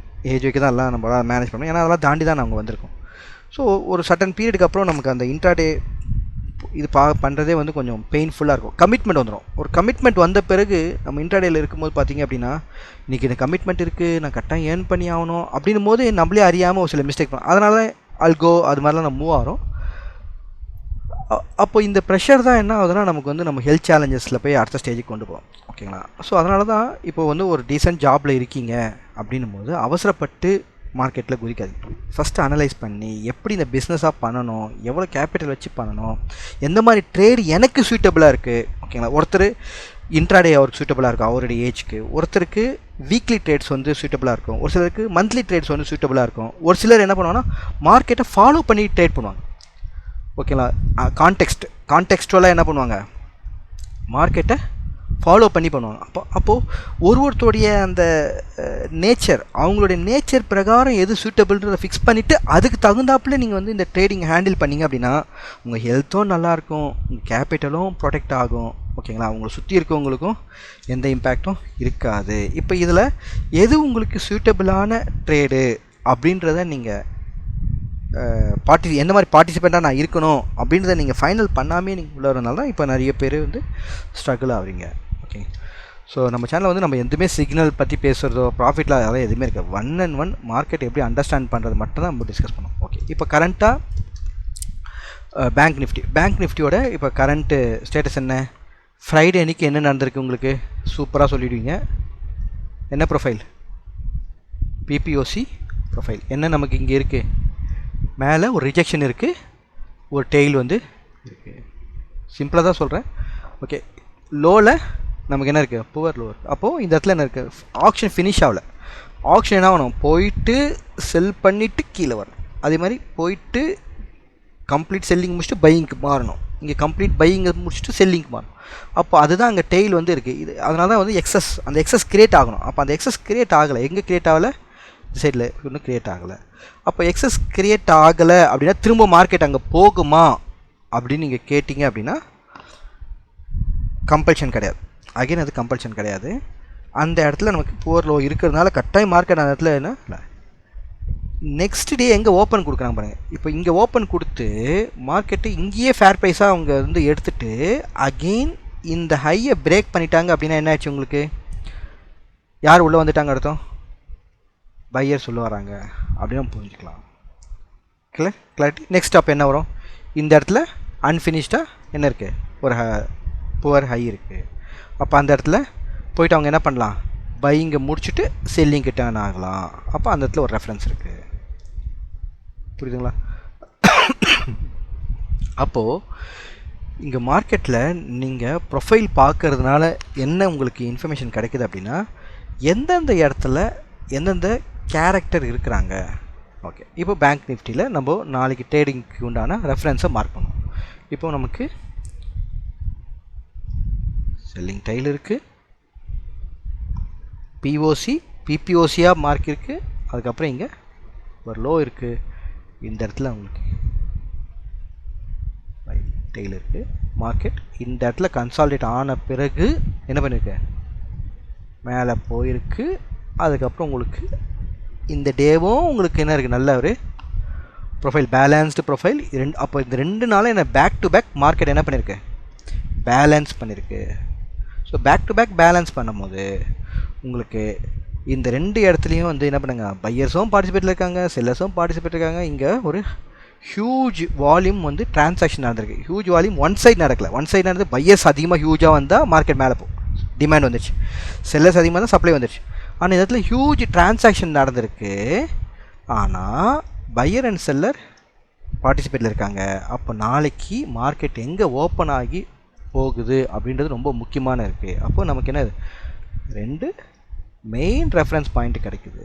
ஏஜ் வைக்க தான் எல்லாம் நம்ம மேனேஜ் பண்ணணும். ஏன்னா அதெல்லாம் தாண்டி தான் நாங்கள் வந்திருக்கோம். ஸோ ஒரு சர்டன் பீரியடுக்கு அப்புறம் நமக்கு அந்த இன்ட்ராடே இது பண்ணுறதே வந்து கொஞ்சம் பெயின்ஃபுல்லாக இருக்கும். கமிட்மெண்ட் வந்துடும். ஒரு கமிட்மெண்ட் வந்த பிறகு நம்ம இன்ட்ராடேயில் இருக்கும்போது பார்த்திங்க அப்படின்னா இன்றைக்கி இந்த கமிட்மெண்ட் இருக்குது, நான் கரெக்டாக ஏர்ன் பண்ணி ஆகணும் அப்படின்னும் போது நம்மளே அறியாமல் ஒரு சில மிஸ்டேக் பண்ணோம். அதனால அல்கோ அது மாதிரிலாம் நம்ம மூவ் ஆகிறோம். அப்போ இந்த ப்ரெஷர் தான் என்ன ஆகுதுன்னா நமக்கு வந்து நம்ம ஹெல்த் சேலஞ்சஸில் போய் அடுத்த ஸ்டேஜுக்கு கொண்டு போவோம். ஓகேங்களா? ஸோ அதனால தான் இப்போ வந்து ஒரு டீசென்ட் ஜாபில் இருக்கீங்க அப்படின்னும் போது அவசரப்பட்டு மார்க்கெட்டில் குதிக்காதீங்க. ஃபஸ்ட்டு அனலைஸ் பண்ணி எப்படி இந்த பிஸ்னஸாக பண்ணணும், எவ்வளோ கேபிட்டல் வச்சு பண்ணணும், எந்த மாதிரி ட்ரேடு எனக்கு சூட்டபுளாக இருக்குது. ஓகேங்களா? ஒருத்தர் இன்ட்ராடே அவருக்கு சூட்டபுளாக இருக்கும் அவருடைய ஏஜ்க்கு, ஒருத்தருக்கு வீக்லி ட்ரேட்ஸ் வந்து சூட்டபுளாக இருக்கும், ஒரு சிலருக்கு மந்த்லி ட்ரேட்ஸ் வந்து சூட்டபுளாக இருக்கும், ஒரு சிலர் என்ன பண்ணுவாங்கன்னா மார்க்கெட்டை ஃபாலோ பண்ணி ட்ரேட் பண்ணுவாங்க. ஓகேங்களா? கான்டெக்ஸ்டுவலாக என்ன பண்ணுவாங்க, மார்க்கெட்டை ஃபாலோ பண்ணி பண்ணுவாங்க. அப்போது ஒருத்தருடைய அந்த நேச்சர், அவங்களுடைய நேச்சர் பிரகாரம் எது சூட்டபிள்ன்றதை ஃபிக்ஸ் பண்ணிவிட்டு அதுக்கு தகுந்தாப்புல நீங்கள் வந்து இந்த ட்ரேடிங் ஹேண்டில் பண்ணிங்க அப்படின்னா உங்கள் ஹெல்த்தும் நல்லாயிருக்கும், உங்கள் கேபிட்டலும் ப்ரொடெக்ட் ஆகும். ஓகேங்களா? உங்களை சுற்றி இருக்கவங்களுக்கும் எந்த இம்பேக்டும் இருக்காது. இப்போ இதில் எது உங்களுக்கு சூட்டபிளான ட்ரேடு அப்படின்றத நீங்கள் எந்த மாதிரி பார்ட்டிசிபெண்ட்டாக நான் இருக்கணும் அப்படின்றத நீங்கள் ஃபைனல் பண்ணாமே நீங்கள் உள்ள வரனால தான் இப்போ நிறைய பேர் வந்து ஸ்ட்ரகிள் ஆகிறீங்க. ஓகே. ஸோ நம்ம சேனலில் வந்து நம்ம எதுவுமே சிக்னல் பற்றி பேசுகிறதோ ப்ராஃபிட்டில் அதெல்லாம் எதுவுமே இருக்காது. 1 மார்க்கெட் எப்படி அண்டர்ஸ்டாண்ட் பண்ணுறது மட்டும் தான் நம்ம டிஸ்கஸ் பண்ணோம். ஓகே. இப்போ கரண்ட்டாக பேங்க் நிஃப்டியோட இப்போ கரண்ட்டு ஸ்டேட்டஸ் என்ன, ஃப்ரைடே அன்றைக்கி என்ன நடந்திருக்கு உங்களுக்கு சூப்பராக சொல்லிவிடுவீங்க. என்ன ப்ரொஃபைல், பிபிஓசி ப்ரொஃபைல் என்ன நமக்கு இங்கே இருக்குது, மேலே ஒரு ரிஜெக்ஷன் இருக்குது, ஒரு டெயில் வந்து இருக்குது. சிம்பிளாக தான் சொல்கிறேன். ஓகே. லோவில் நமக்கு என்ன இருக்குது, புவர் லோவர். அப்போது இந்த இடத்துல என்ன இருக்குது, ஆக்ஷன் ஃபினிஷ் ஆகலை. ஆக்ஷன் என்ன ஆகணும், போயிட்டு செல் பண்ணிவிட்டு கீழே வரணும். அதே மாதிரி போயிட்டு கம்ப்ளீட் செல்லிங் முடிச்சுட்டு பையிங்க்கு மாறணும். இங்கே கம்ப்ளீட் பையிங்கை முடிச்சுட்டு செல்லிங்க்கு மாறணும். அப்போ அதுதான் அங்கே டெயில் வந்து இருக்குது. இது அதனால தான் வந்து அந்த எக்ஸஸ் கிரியேட் ஆகணும். அப்போ அந்த எக்ஸஸ் கிரியேட் ஆகலை. எங்கே கிரியேட் ஆகலை, இந்த சைடில் இன்னும் கிரியேட் ஆகலை. அப்போ எக்ஸஸ் கிரியேட் ஆகலை அப்படின்னா திரும்ப மார்க்கெட் அங்கே போகுமா அப்படின்னு நீங்கள் கேட்டிங்க அப்படின்னா கம்பல்ஷன் கிடையாது. அகைன் அது கம்பல்ஷன் கிடையாது. அந்த இடத்துல நமக்கு புவர் லோ இருக்கிறதுனால கட்டாயம் மார்க்கெட் அந்த இடத்துல என்ன இல்லை. நெக்ஸ்ட் டே எங்கே ஓப்பன் கொடுக்குறாங்க பாருங்கள். இப்போ இங்கே ஓப்பன் கொடுத்து மார்க்கெட்டு இங்கேயே ஃபேர் ப்ரைஸாக அவங்க வந்து எடுத்துகிட்டு அகெயின் இந்த ஹையை பிரேக் பண்ணிட்டாங்க அப்படின்னா என்ன ஆச்சு உங்களுக்கு, யார் உள்ளே வந்துட்டாங்க அர்த்தம், பையர் சொல்ல வராங்க அப்படின்னு புரிஞ்சுக்கலாம். கிளாரிட்டி. நெக்ஸ்ட் அப்போ என்ன வரும், இந்த இடத்துல அன்ஃபினிஷ்டாக என்ன இருக்குது, ஒரு புவர் ஹை இருக்குது. அப்போ அந்த இடத்துல போய்ட்டு அவங்க என்ன பண்ணலாம், பையிங்கை முடிச்சுட்டு செல்லிங்கு டர்ன் ஆகலாம். அப்போ அந்த இடத்துல ஒரு ரெஃபரன்ஸ் இருக்குது. புரியுதுங்களா? அப்போது இங்கே மார்க்கெட்டில் நீங்கள் ப்ரொஃபைல் பார்க்கறதுனால என்ன உங்களுக்கு இன்ஃபர்மேஷன் கிடைக்குது அப்படின்னா எந்தெந்த இடத்துல எந்தெந்த கேரக்டர் இருக்கிறாங்க. ஓகே. இப்போ பேங்க் நிஃப்டியில் நம்ம நாளைக்கு ட்ரேடிங்க்கு உண்டான ரெஃபரன்ஸை மார்க் பண்ணுவோம். இப்போ நமக்கு செல்லிங் டைல் இருக்குது, பிபிஓசியாக மார்க் இருக்குது, அதுக்கப்புறம் இங்கே ஒரு லோ இருக்குது, இந்த இடத்துல உங்களுக்கு டெய்ல் இருக்குது. மார்க்கெட் இந்த இடத்துல கன்சாலிடேட் ஆன பிறகு என்ன பண்ணியிருக்கு, மேலே போயிருக்கு. அதுக்கப்புறம் உங்களுக்கு இந்த டேவும் உங்களுக்கு என்ன இருக்குது, நல்ல ஒரு ப்ரொஃபைல், பேலன்ஸ்டு ப்ரொஃபைல். அப்போ இந்த 2 நாளும் என்ன பேக் டு பேக் மார்க்கெட் என்ன பண்ணியிருக்கு, பேலன்ஸ் பண்ணியிருக்கு. So back to back balance பண்ணும்போது உங்களுக்கு இந்த 2 இடத்துலையும் வந்து என்ன பண்ணுங்க, பையர்ஸும் பார்ட்டிசிபேட்டில் இருக்காங்க, செல்லர்ஸும் பார்ட்டிசிபேட் இருக்காங்க. இங்கே ஒரு ஹியூஜ் வால்யூம் வந்து டிரான்சாக்ஷன் நடந்திருக்கு. ஹியூஜ் வால்யூம் ஒன் சைடு நடக்கல. ஒன் சைடு நடந்து பையர்ஸ் அதிகமாக ஹியூஜாக வந்தால் மார்க்கெட் மேலே போகும், டிமாண்ட் வந்துடுச்சு. செல்லர்ஸ் அதிகமாக தான் சப்ளை வந்துடுச்சு. ஆனால் இந்த இடத்துல ஹியூஜ் டிரான்சாக்ஷன் நடந்திருக்கு. ஆனால் பையர் அண்ட் செல்லர் பார்ட்டிசிபேட்டில் இருக்காங்க. அப்போ நாளைக்கு மார்க்கெட் எங்கே ஓப்பன் ஆகி போகுது அப்படின்றது ரொம்ப முக்கியமான இருக்குது. அப்போ நமக்கு என்ன 2 மெயின் ரெஃபரன்ஸ் பாயிண்ட் கிடைக்குது.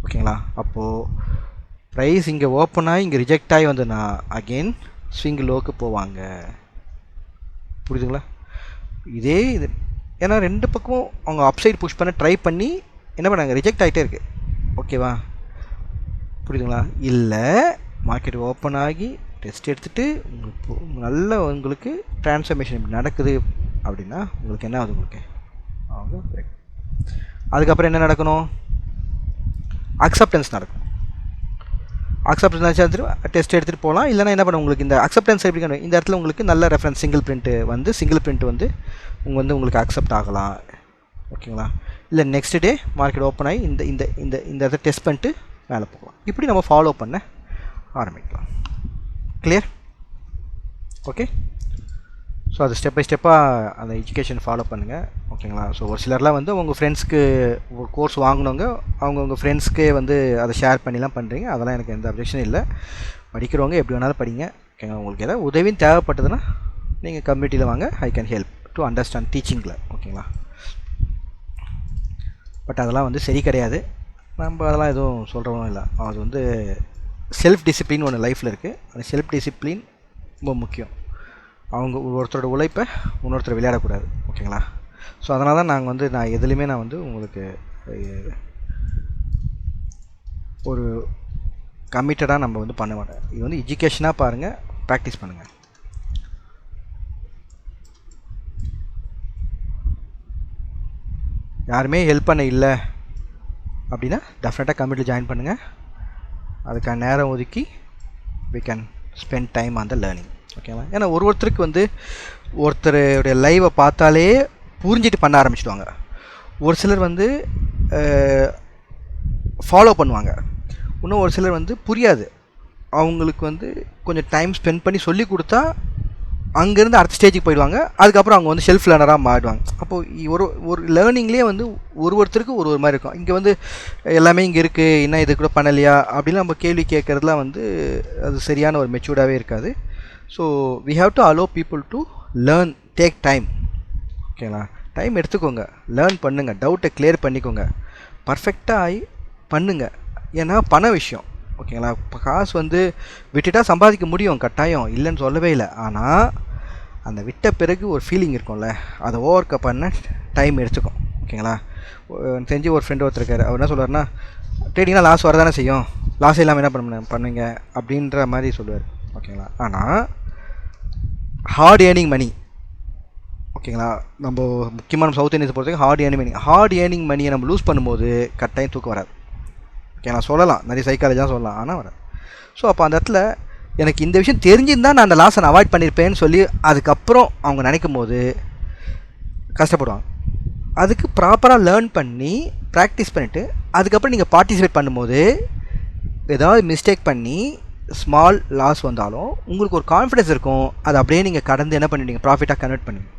ஓகேங்களா? அப்போது ப்ரைஸ் இங்கே ஓப்பன் ஆகி இங்கே ரிஜெக்ட் ஆகி வந்ததுன்னா அகெயின் ஸ்விங் லோக்கு போவாங்க. புரியுதுங்களா? இதே இது ஏன்னா 2 பக்கமும் அவங்க அப்சைட் புஷ் பண்ண ட்ரை பண்ணி என்ன பண்ணாங்க, ரிஜெக்ட் ஆகிட்டே இருக்குது. ஓகேவா? புரியுதுங்களா? இல்லை மார்க்கெட் ஓப்பன் ஆகி டெஸ்ட் எடுத்துகிட்டு உங்களுக்கு ட்ரான்ஸ்ஃபர்மேஷன் இப்படி நடக்குது அப்படின்னா உங்களுக்கு என்ன ஆகுது, உங்களுக்கு அவங்க அதுக்கப்புறம் என்ன நடக்கணும், அக்செப்டன்ஸ் நடக்கும். அக்செப்டன்ஸ் எடுத்துகிட்டு டெஸ்ட் எடுத்துகிட்டு போகலாம். இல்லைனா என்ன பண்ண, உங்களுக்கு இந்த அக்செப்டன்ஸ் எப்படி கிடைக்கும், இந்த இடத்துல உங்களுக்கு நல்ல ரெஃபரன்ஸ் சிங்கிள் பிரிண்ட் வந்து உங்களுக்கு அக்செப்ட் ஆகலாம். ஓகேங்களா? இல்லை நெக்ஸ்ட் டே மார்க்கெட் ஓப்பன் ஆகி இந்த இந்த இந்த இந்த இதை டெஸ்ட் பண்ணிட்டு மேலே போகலாம். இப்படி நம்ம ஃபாலோ பண்ண ஆரம்பிக்கலாம். கிளியர்? ஓகே. ஸோ அது ஸ்டெப் பை ஸ்டெப்பாக அந்த எஜுகேஷன் ஃபாலோ பண்ணுங்கள். ஓகேங்களா? ஸோ ஒரு சிலர்லாம் வந்து உங்கள் ஃப்ரெண்ட்ஸ்க்கு ஒரு கோர்ஸ் வாங்கினவங்க உங்கள் ஃப்ரெண்ட்ஸ்க்கே வந்து அதை ஷேர் பண்ணிலாம் பண்ணுறீங்க. அதெல்லாம் எனக்கு எந்த அப்ஜெக்ஷனும் இல்லை. படிக்கிறவங்க எப்படி வேணாலும் படிங்க. ஓகேங்களா? உங்களுக்கு ஏதாவது உதவியும் தேவைப்பட்டதுன்னா நீங்கள் கம்யூனிட்டியில் வாங்க. I can help to understand டீச்சிங்கில். ஓகேங்களா? பட் அதெல்லாம் வந்து சரி கிடையாது. நம்ம அதெல்லாம் எதுவும் சொல்கிறவங்களும் இல்லை. அது வந்து செல்ஃப் டிசிப்ளின் ஒன்று லைஃப்பில் இருக்குது. அந்த செல்ஃப் டிசிப்ளின் ரொம்ப முக்கியம். அவங்க ஒருத்தரோட உழைப்பை இன்னொருத்தர் விளையாடக்கூடாது. ஓகேங்களா? ஸோ அதனால தான் நான் எதுலேயுமே நான் வந்து உங்களுக்கு ஒரு கமிட்டடாக நம்ம வந்து பண்ண மாட்டேன். இது வந்து எஜுகேஷனாக பாருங்கள், ப்ராக்டிஸ் பண்ணுங்கள். யாருமே ஹெல்ப் பண்ண இல்லை அப்படின்னா டெஃபினட்டாக கம்யூனிட்டியில் ஜாயின் பண்ணுங்கள். அதுக்கான நேரம் ஒதுக்கி we can spend time on the learning. ஓகேங்களா? ஏன்னா ஒருத்தருக்கு வந்து ஒருத்தருடைய லைவை பார்த்தாலே புரிஞ்சிட்டு பண்ண ஆரம்பிச்சிடுவாங்க. ஒரு சிலர் வந்து ஃபாலோ பண்ணுவாங்க. இன்னும் ஒரு சிலர் வந்து புரியாது. அவங்களுக்கு வந்து கொஞ்சம் டைம் ஸ்பெண்ட் பண்ணி சொல்லி கொடுத்தா அங்கேருந்து அடுத்த ஸ்டேஜுக்கு போயிடுவாங்க. அதுக்கப்புறம் அவங்க வந்து செல்ஃப் லேர்னராக மாறிடுவாங்க. அப்போது ஒரு லேர்னிங்லேயே வந்து ஒருத்தருக்கு ஒரு மாதிரி இருக்கும். இங்கே வந்து எல்லாமே இங்கே இருக்குது, இன்னும் இது கூட பண்ணலையா அப்படின்னு நம்ம கேள்வி கேட்குறதுலாம் வந்து அது சரியான ஒரு மெச்சூர்டாகவே இருக்காது. So we have to allow people to learn, take time. ஓகேங்களா? டைம் எடுத்துக்கோங்க, லேர்ன் பண்ணுங்கள், டவுட்டை கிளியர் பண்ணிக்கோங்க, பர்ஃபெக்டாக ஆகி பண்ணுங்கள். ஏன்னா பண விஷயம். ஓகேங்களா? இப்போ காசு வந்து விட்டுட்டா சம்பாதிக்க முடியும், கட்டாயம் இல்லைன்னு சொல்லவே இல்லை. ஆனால் அந்த விட்ட பிறகு ஒரு ஃபீலிங் இருக்கும்ல, அதை ஓவர் கம் பண்ண டைம் எடுத்துக்கும். ஓகேங்களா? தெரிஞ்சு ஒரு ஃப்ரெண்டு ஒருத்தர் இருக்கார். அவர் என்ன சொல்லுவார்னா, ட்ரேடிங்னா லாஸ் வரதானே செய்யும், லாஸ் இல்லாமல் என்ன பண்ணுவீங்க அப்படின்ற மாதிரி சொல்லுவார். ஓகேங்களா? ஆனால் ஹார்ட் ஏர்னிங் மணி, ஓகேங்களா, நம்ம முக்கியமான சவுத் இந்தியன்ஸ் பொறுத்தவரைக்கும் ஹார்ட் ஏர்னிங் மணியை நம்ம லூஸ் பண்ணும்போது கட்டாயம் தூக்கம் வராது. ஓகே, நான் சொல்லலாம், நிறைய சைக்காலஜியாக சொல்லலாம், ஆனால் வராது. ஸோ அப்போ அந்த இடத்துல எனக்கு இந்த விஷயம் தெரிஞ்சிருந்தால் நான் அந்த லாஸை நான் அவாய்ட் பண்ணியிருப்பேன்னு சொல்லி அதுக்கப்புறம் அவங்க நினைக்கும் போது கஷ்டப்படுவாங்க. அதுக்கு ப்ராப்பராக லேர்ன் பண்ணி ப்ராக்டிஸ் பண்ணிவிட்டு அதுக்கப்புறம் நீங்கள் பார்ட்டிசிபேட் பண்ணும்போது ஏதாவது மிஸ்டேக் பண்ணி ஸ்மால் லாஸ் வந்தாலும் உங்களுக்கு ஒரு கான்ஃபிடன்ஸ் இருக்கும். அதை அப்படியே நீங்கள் கடந்து என்ன பண்ணிவிடுங்க, ப்ராஃபிட்டாக கன்வெர்ட் பண்ணுவீங்க.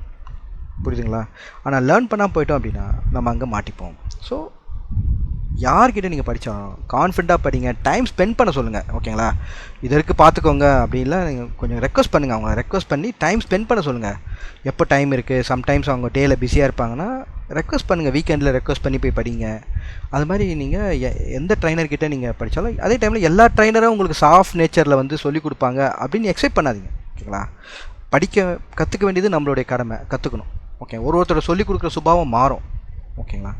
புரியுதுங்களா? ஆனால் லேர்ன் பண்ணால் போயிட்டோம் அப்படின்னா நம்ம அங்கே மாட்டிப்போம். ஸோ யார்கிட்ட நீங்கள் படித்தாலும் கான்ஃபிடண்ட்டாக படிங்க, டைம் ஸ்பெண்ட் பண்ண சொல்லுங்கள். ஓகேங்களா? இதற்கு பார்த்துக்கோங்க அப்படின்லாம் நீங்கள் கொஞ்சம் ரெக்வஸ்ட் பண்ணுங்கள். அவங்க ரெக்வஸ்ட் பண்ணி டைம் ஸ்பெண்ட் பண்ண சொல்லுங்கள். எப்போ டைம் இருக்குது, சம்டைம்ஸ் அவங்க டேயில் பிஸியாக இருப்பாங்கன்னா ரெக்வஸ்ட் பண்ணுங்கள், வீக்கெண்டில் ரெக்வஸ்ட் பண்ணி போய் படிங்க. அது மாதிரி நீங்கள் எந்த ட்ரைனர்கிட்ட நீங்கள் படித்தாலும் அதே டைமில் எல்லா ட்ரைனரும் உங்களுக்கு சாஃப்ட் நேச்சரில் வந்து சொல்லிக் கொடுப்பாங்க அப்படின்னு எக்ஸ்பெக்ட் பண்ணாதீங்க. ஓகேங்களா? கற்றுக்க வேண்டியது நம்மளுடைய கடமை, கற்றுக்கணும். ஓகே, ஒருத்தரோட சொல்லிக் கொடுக்குற சுபாவம் மாறும். ஓகேங்களா?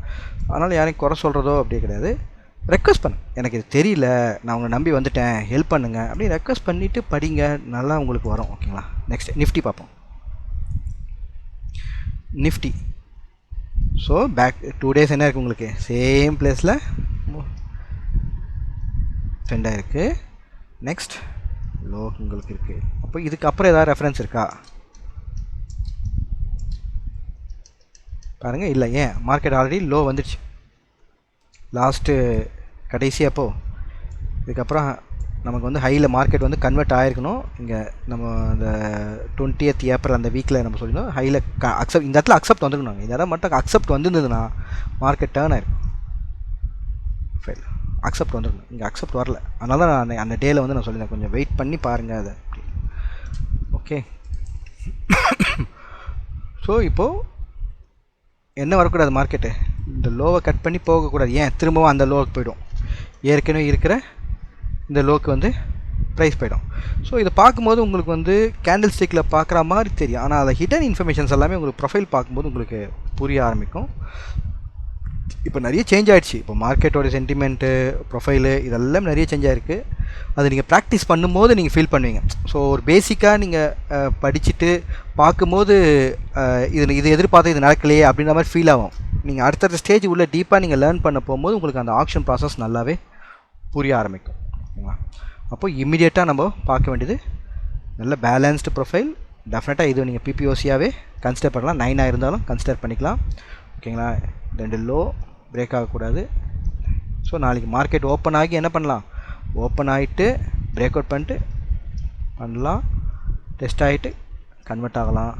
அதனால் யாரையும் குறை சொல்கிறதோ அப்படியே கிடையாது. ரெக்வஸ்ட் பண்ணு, எனக்கு இது தெரியல, நான் உங்களை நம்பி வந்துட்டேன், ஹெல்ப் பண்ணுங்கள் அப்படின்னு ரெக்வஸ்ட் பண்ணிவிட்டு படிங்க, நல்லா உங்களுக்கு வரும். ஓகேங்களா? நெக்ஸ்ட் நிஃப்டி பார்ப்போம். நிஃப்டி ஸோ பேக் 2 days என்ன இருக்குது உங்களுக்கு, சேம் பிளேஸில் ட்ரெண்டாக இருக்குது. நெக்ஸ்ட் லோ உங்களுக்கு இருக்குது. அப்போ இதுக்கப்புறம் ஏதாவது ரெஃபரன்ஸ் இருக்கா பாருங்கள். இல்லை, ஏன் மார்க்கெட் ஆல்ரெடி லோ வந்துடுச்சு லாஸ்ட்டு கடைசியப்போ. இதுக்கப்புறம் நமக்கு வந்து ஹையில் மார்க்கெட் வந்து கன்வெர்ட் ஆகிருக்கணும். இங்கே நம்ம அந்த 20th ஏப்ரல் அந்த வீக்கில் நம்ம சொல்லியிருந்தோம் ஹையில் அக்செப்ட், இந்த இடத்துல அக்செப்ட் வந்துருக்கணும். இந்த இடம் மட்டும் அக்செப்ட் வந்துருந்ததுன்னா மார்க்கெட் டேர்ன் ஆயிருக்கும். ஃபைல் அக்செப்ட் வந்துருக்கணும், இங்கே அக்செப்ட் வரல. அதனால தான் நான் அந்த டேயில் வந்து நான் சொல்லியிருந்தேன் கொஞ்சம் வெயிட் பண்ணி பாருங்கள் அதை. ஓகே, ஸோ இப்போது என்ன வரக்கூடாது மார்க்கெட்டு, இந்த லோவை கட் பண்ணி போகக்கூடாது. ஏன் திரும்பவும் அந்த லோவுக்கு போய்டும், ஏற்கனவே இருக்கிற இந்த லோக்கு வந்து ப்ரைஸ் போய்டும். ஸோ இதை பார்க்கும்போது உங்களுக்கு வந்து கேண்டில் ஸ்டிக்கில் பார்க்குற மாதிரி தெரியும், ஆனால் அதை ஹிடன் இன்ஃபர்மேஷன்ஸ் எல்லாமே உங்களுக்கு ப்ரொஃபைல் பார்க்கும்போது உங்களுக்கு புரிய ஆரம்பிக்கும். இப்போ நிறைய சேஞ்ச் ஆகிடுச்சு. இப்போ மார்க்கெட்டோட சென்டிமெண்ட்டு, ப்ரொஃபைலு இதெல்லாம் நிறைய சேஞ்ச் ஆகிருக்கு. அது நீங்கள் ப்ராக்டிஸ் பண்ணும்போது நீங்கள் ஃபீல் பண்ணுவீங்க. ஸோ ஒரு பேசிக்காக நீங்கள் படிச்சுட்டு பார்க்கும்போது இது எதிர்பார்த்து இது நடக்கலையே அப்படின்ற மாதிரி ஃபீல் ஆகும். நீங்கள் அடுத்தடுத்த ஸ்டேஜ் உள்ள டீப்பாக நீங்கள் லேர்ன் பண்ண போகும்போது உங்களுக்கு அந்த ஆக்ஷன் ப்ராசஸ் நல்லாவே புரிய ஆரம்பிக்கும். ஓகேங்களா? அப்போது இம்மிடியேட்டாக நம்ம பார்க்க வேண்டியது நல்ல பேலன்ஸ்டு ப்ரொஃபைல். டெஃபினட்டாக இது நீங்கள் பிபிஓசியாகவே கன்சிடர் பண்ணலாம், 9 இருந்தாலும் கன்சிடர் பண்ணிக்கலாம். ஓகேங்களா? 2 லோ பிரேக் ஆகக்கூடாது. ஸோ நாளைக்கு மார்க்கெட் ஓப்பன் ஆகி என்ன பண்ணலாம், ஓப்பன் ஆகிட்டு பிரேக் அவுட் பண்ணிட்டு பண்ணலாம், டெஸ்ட் ஆகிட்டு கன்வெர்ட் ஆகலாம்.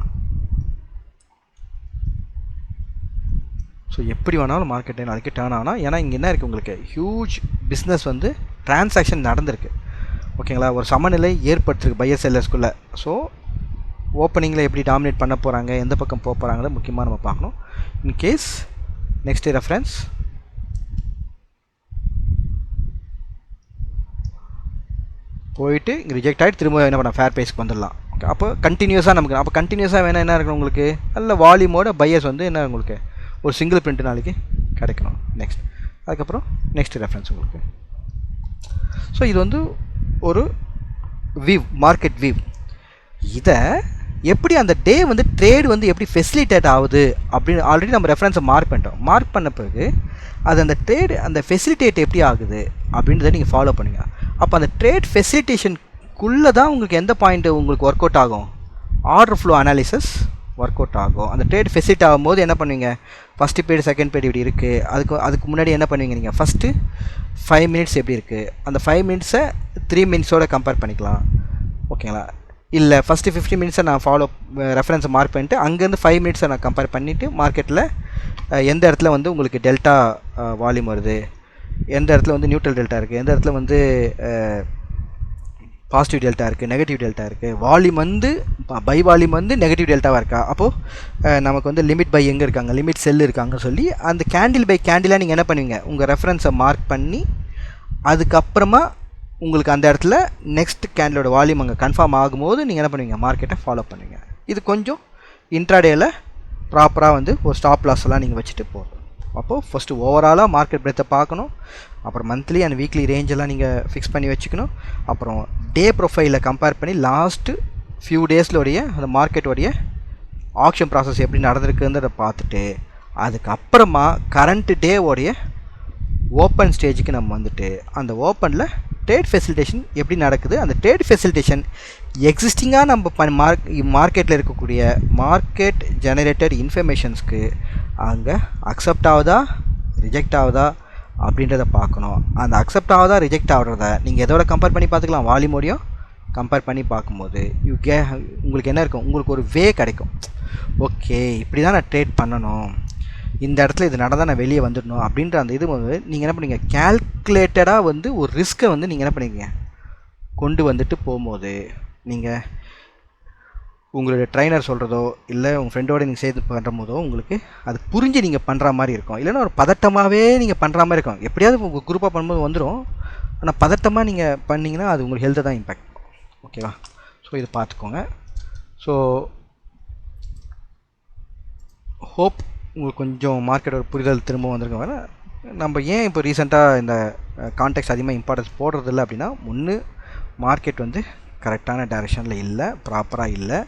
ஸோ எப்படி வேணாலும் மார்க்கெட்டை நாளைக்கு டேர்ன் ஆனால், ஏன்னா இங்கே என்ன இருக்குது உங்களுக்கு ஹியூஜ் பிஸ்னஸ் வந்து டிரான்சாக்ஷன் நடந்திருக்கு. ஓகேங்களா? ஒரு சமநிலை ஏற்படுத்திருக்கு பையர் செல்லர்ஸ்குள்ளே. ஸோ ஓப்பனிங்கில் எப்படி டாமினேட் பண்ண போகிறாங்க, எந்த பக்கம் போக போகிறாங்களோ முக்கியமாக நம்ம பார்க்கணும். இன்கேஸ் நெக்ஸ்ட் ரெஃபரன்ஸ் போயிட்டு இங்கே ரிஜெக்ட் ஆகிட்டு திரும்ப என்ன பண்ண ஃபேர் ப்ரைஸ்க்கு வந்துடலாம். ஓகே, அப்போ கண்டினியூஸாக நமக்கு, அப்போ கண்டினியூஸாக வேணால் என்ன இருக்கணும் உங்களுக்கு, நல்ல வால்யூமோட பையர்ஸ் வந்து என்ன உங்களுக்கு ஒரு சிங்கிள் பிரிண்ட் நாளைக்கு கிடைக்கணும். நெக்ஸ்ட் அதுக்கப்புறம் நெக்ஸ்ட் ரெஃபரன்ஸ் உங்களுக்கு. ஸோ இது வந்து ஒரு வியூ, மார்க்கெட் வியூ. இதை எப்படி அந்த டே வந்து ட்ரேட் வந்து எப்படி ஃபெசிலிட்டேட் ஆகுது அப்படின்னு ஆல்ரெடி நம்ம ரெஃபரன்ஸை மார்க் பண்ணிட்டோம். மார்க் பண்ண பிறகு அது அந்த ட்ரேட் அந்த ஃபெசிலிட்டேட் எப்படி ஆகுது அப்படின்றத நீங்கள் ஃபாலோ பண்ணுங்கள். அப்போ அந்த ட்ரேட் ஃபெசிலிட்டேஷனுக்குள்ளே தான் உங்களுக்கு எந்த பாயிண்ட்டு உங்களுக்கு ஒர்க் அவுட் ஆகும், order flow analysis work out ஆகும். அந்த ட்ரேட் ஃபெசிலிட் ஆகும்போது என்ன பண்ணுவீங்க, ஃபஸ்ட்டு பீரியட் செகண்ட் பீரியட் இப்படி இருக்குது, அதுக்கு முன்னாடி என்ன பண்ணுவீங்க, நீங்கள் ஃபஸ்ட்டு 5 மினிட்ஸ் எப்படி இருக்குது, அந்த 5 மினிட்ஸை 3 மினிட்ஸோட கம்பேர் பண்ணிக்கலாம். ஓகேங்களா? இல்லை ஃபஸ்ட்டு 50 மினிட்ஸை நான் ஃபாலோ ரெஃபரன்ஸை மார்க் பண்ணிட்டு அங்கேருந்து 5 மினிட்ஸை நான் கம்பேர் பண்ணிவிட்டு மார்க்கெட்டில் எந்த இடத்துல வந்து உங்களுக்கு டெல்டா வால்யூம் வருது, எந்த இடத்துல வந்து நியூட்ரல் டெல்டா இருக்குது, எந்த இடத்துல வந்து பாசிட்டிவ் டெல்டா இருக்குது, நெகட்டிவ் டெல்டா இருக்குது, வால்யூம் வந்து பை வால்யூம் வந்து நெகட்டிவ் டெல்டாவாக இருக்கா, அப்போது நமக்கு வந்து லிமிட் பை எங்கே இருக்காங்க, லிமிட் செல் இருக்காங்கன்னு சொல்லி அந்த கேண்டில் பை கேண்டிலாக நீங்கள் என்ன பண்ணுவீங்க, உங்கள் ரெஃபரன்ஸை மார்க் பண்ணி அதுக்கப்புறமா உங்களுக்கு அந்த இடத்துல நெக்ஸ்ட் கேண்டிலோட வால்யூம் அங்கே கன்ஃபார்ம் ஆகும்போது நீங்கள் என்ன பண்ணுவீங்க, மார்க்கெட்டை ஃபாலோ பண்ணுவீங்க. இது கொஞ்சம் இன்ட்ராடேயில் ப்ராப்பராக வந்து ஒரு ஸ்டாப் லாஸ் எல்லாம் நீங்கள் வச்சுட்டு போகணும். அப்போது ஃபஸ்ட்டு ஓவராலாக மார்க்கெட் பிரெத்தை பார்க்கணும், அப்புறம் மந்த்லி அண்ட் வீக்லி ரேஞ்செல்லாம் நீங்கள் ஃபிக்ஸ் பண்ணி வச்சுக்கணும், அப்புறம் டே ப்ரொஃபைலில் கம்பேர் பண்ணி லாஸ்ட்டு ஃபியூ டேஸ்லோடைய அந்த மார்க்கெட்டோடைய ஆக்ஷன் ப்ராசஸ் எப்படி நடந்திருக்குன்றதை பார்த்துட்டு அதுக்கப்புறமா கரண்ட் டேவோடைய ஓப்பன் ஸ்டேஜுக்கு நம்ம வந்துட்டு அந்த ஓப்பனில் ட்ரேட் ஃபெசிலிட்டேஷன் எப்படி நடக்குது, அந்த ட்ரேட் ஃபெசிலிட்டேஷன் எக்ஸிஸ்டிங்காக நம்ம மார்க்கெட்டில் இருக்கக்கூடிய மார்க்கெட் ஜெனரேட்டட் இன்ஃபர்மேஷன்ஸ்க்கு அங்கே அக்செப்ட் ஆகுதா ரிஜெக்ட் ஆகுதா அப்படின்றத பார்க்கணும். அந்த அக்செப்ட் ஆகுதா ரிஜெக்ட் ஆகுறத நீங்கள் எதோட கம்பேர் பண்ணி பார்த்துக்கலாம், வால்யூமோடையும் கம்பேர் பண்ணி பார்க்கும்போது உங்களுக்கு என்ன இருக்கும், உங்களுக்கு ஒரு வே கிடைக்கும். ஓகே, இப்படி தான் நான் ட்ரேட் பண்ணணும், இந்த இடத்துல இது நடந்தால் நான் வெளியே வந்துடணும் அப்படின்ற அந்த இது வந்து நீங்கள் என்ன பண்ணுவீங்க, கேல்குலேட்டடாக வந்து ஒரு ரிஸ்க்கை வந்து நீங்கள் என்ன பண்ணுவீங்க கொண்டு வந்துட்டு போகும்போது நீங்கள் உங்களுடைய ட்ரைனர் சொல்கிறதோ இல்லை உங்கள் ஃப்ரெண்டோடு நீங்கள் சேர்த்து பண்ணுற போதோ உங்களுக்கு அது புரிஞ்சு நீங்கள் பண்ணுற மாதிரி இருக்கும். இல்லைன்னா ஒரு பதட்டமாகவே நீங்கள் பண்ணுற மாதிரி இருக்கும். எப்படியாவது உங்கள் குரூப்பாக பண்ணும்போது வந்துடும், ஆனால் பதட்டமாக நீங்கள் பண்ணிங்கன்னா அது உங்களுக்கு ஹெல்த்தை தான் இம்பேக்ட். ஓகேவா? ஸோ இது பார்த்துக்கோங்க. ஸோ ஹோப் உங்களுக்கு கொஞ்சம் மார்க்கெட்டோட புரிதல் திரும்ப வந்திருக்க வர நம்ம ஏன் இப்போ ரீசெண்டாக இந்த கான்டெக்ட் அதிகமாக இம்பார்ட்டன்ஸ் போடுறதில்ல அப்படின்னா, ஒன்று மார்க்கெட் வந்து கரெக்டான டைரெக்ஷனில் இல்லை, ப்ராப்பராக இல்லை.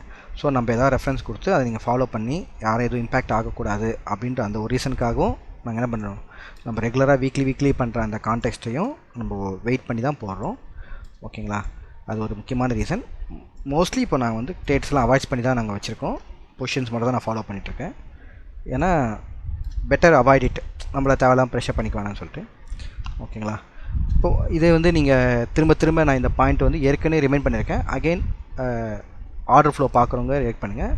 ஸோ நம்ம எதாவது ரெஃபரன்ஸ் கொடுத்து அதை நீங்கள் ஃபாலோ பண்ணி யாரும் எதுவும் இம்பேக்ட் ஆகக்கூடாது அப்படின்ற அந்த ஒரு ரீசனுக்காகவும் நாங்கள் என்ன பண்ணுறோம், நம்ம ரெகுலராக வீக்லி பண்ணுற அந்த கான்டெக்ஸ்ட்டையும் நம்ம வெயிட் பண்ணி தான் போடுறோம். ஓகேங்களா? அது ஒரு முக்கியமான ரீசன். மோஸ்ட்லி இப்போ நாங்கள் வந்து ட்ரேட்ஸ்லாம் அவாய்ட் பண்ணி தான் நாங்கள் வச்சுருக்கோம். பொசிஷன்ஸ் மட்டும் தான் நான் ஃபாலோ பண்ணிகிட்ருக்கேன். ஏன்னா பெட்டர் அவாய்ட் இட், நம்மளை தேவையில்லாமல் ப்ரெஷர் பண்ணிக்க வேணாம்னு சொல்லிட்டு. ஓகேங்களா? இப்போது இதை வந்து நீங்கள் திரும்ப நான் இந்த பாயிண்ட் வந்து ஏற்கனவே ரிமைண்ட் பண்ணியிருக்கேன். அகெயின் ஆர்டர் ஃப்ளோ பார்க்குறவங்க ரியாக்ட் பண்ணுங்கள்.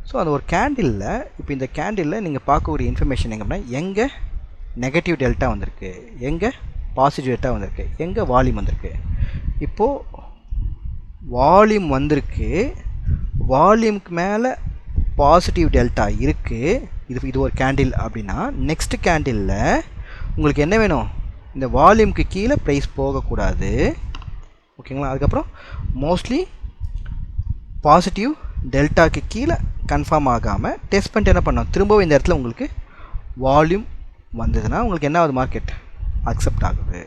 ஸோ அந்த ஒரு கேண்டிலில் இப்போ இந்த கேண்டிலில் நீங்கள் பார்க்கக்கூடிய இன்ஃபர்மேஷன் எங்கே அப்படின்னா எங்கே நெகட்டிவ் டெல்டா வந்திருக்கு, எங்கே பாசிட்டிவ் டெல்டா வந்திருக்கு, எங்கே வால்யூம் வந்திருக்கு. இப்போது வால்யூம் வந்திருக்கு, வால்யூமுக்கு மேலே பாசிட்டிவ் டெல்டா இருக்குது. இது ஒரு கேண்டில் அப்படின்னா நெக்ஸ்ட் கேண்டிலில் உங்களுக்கு என்ன வேணும், இந்த வால்யூமுக்கு கீழே ப்ரைஸ் போகக்கூடாது. ஓகேங்களா. அதுக்கப்புறம் மோஸ்ட்லி பாசிட்டிவ் டெல்டாக்கு கீழே கன்ஃபார்ம் ஆகாமல் டெஸ்ட் பண்ணிட்டு என்ன பண்ணோம், திரும்பவும் இந்த இடத்துல உங்களுக்கு வால்யூம் வந்ததுன்னா உங்களுக்கு என்ன ஆகுது, மார்க்கெட் அக்செப்ட் ஆகுது.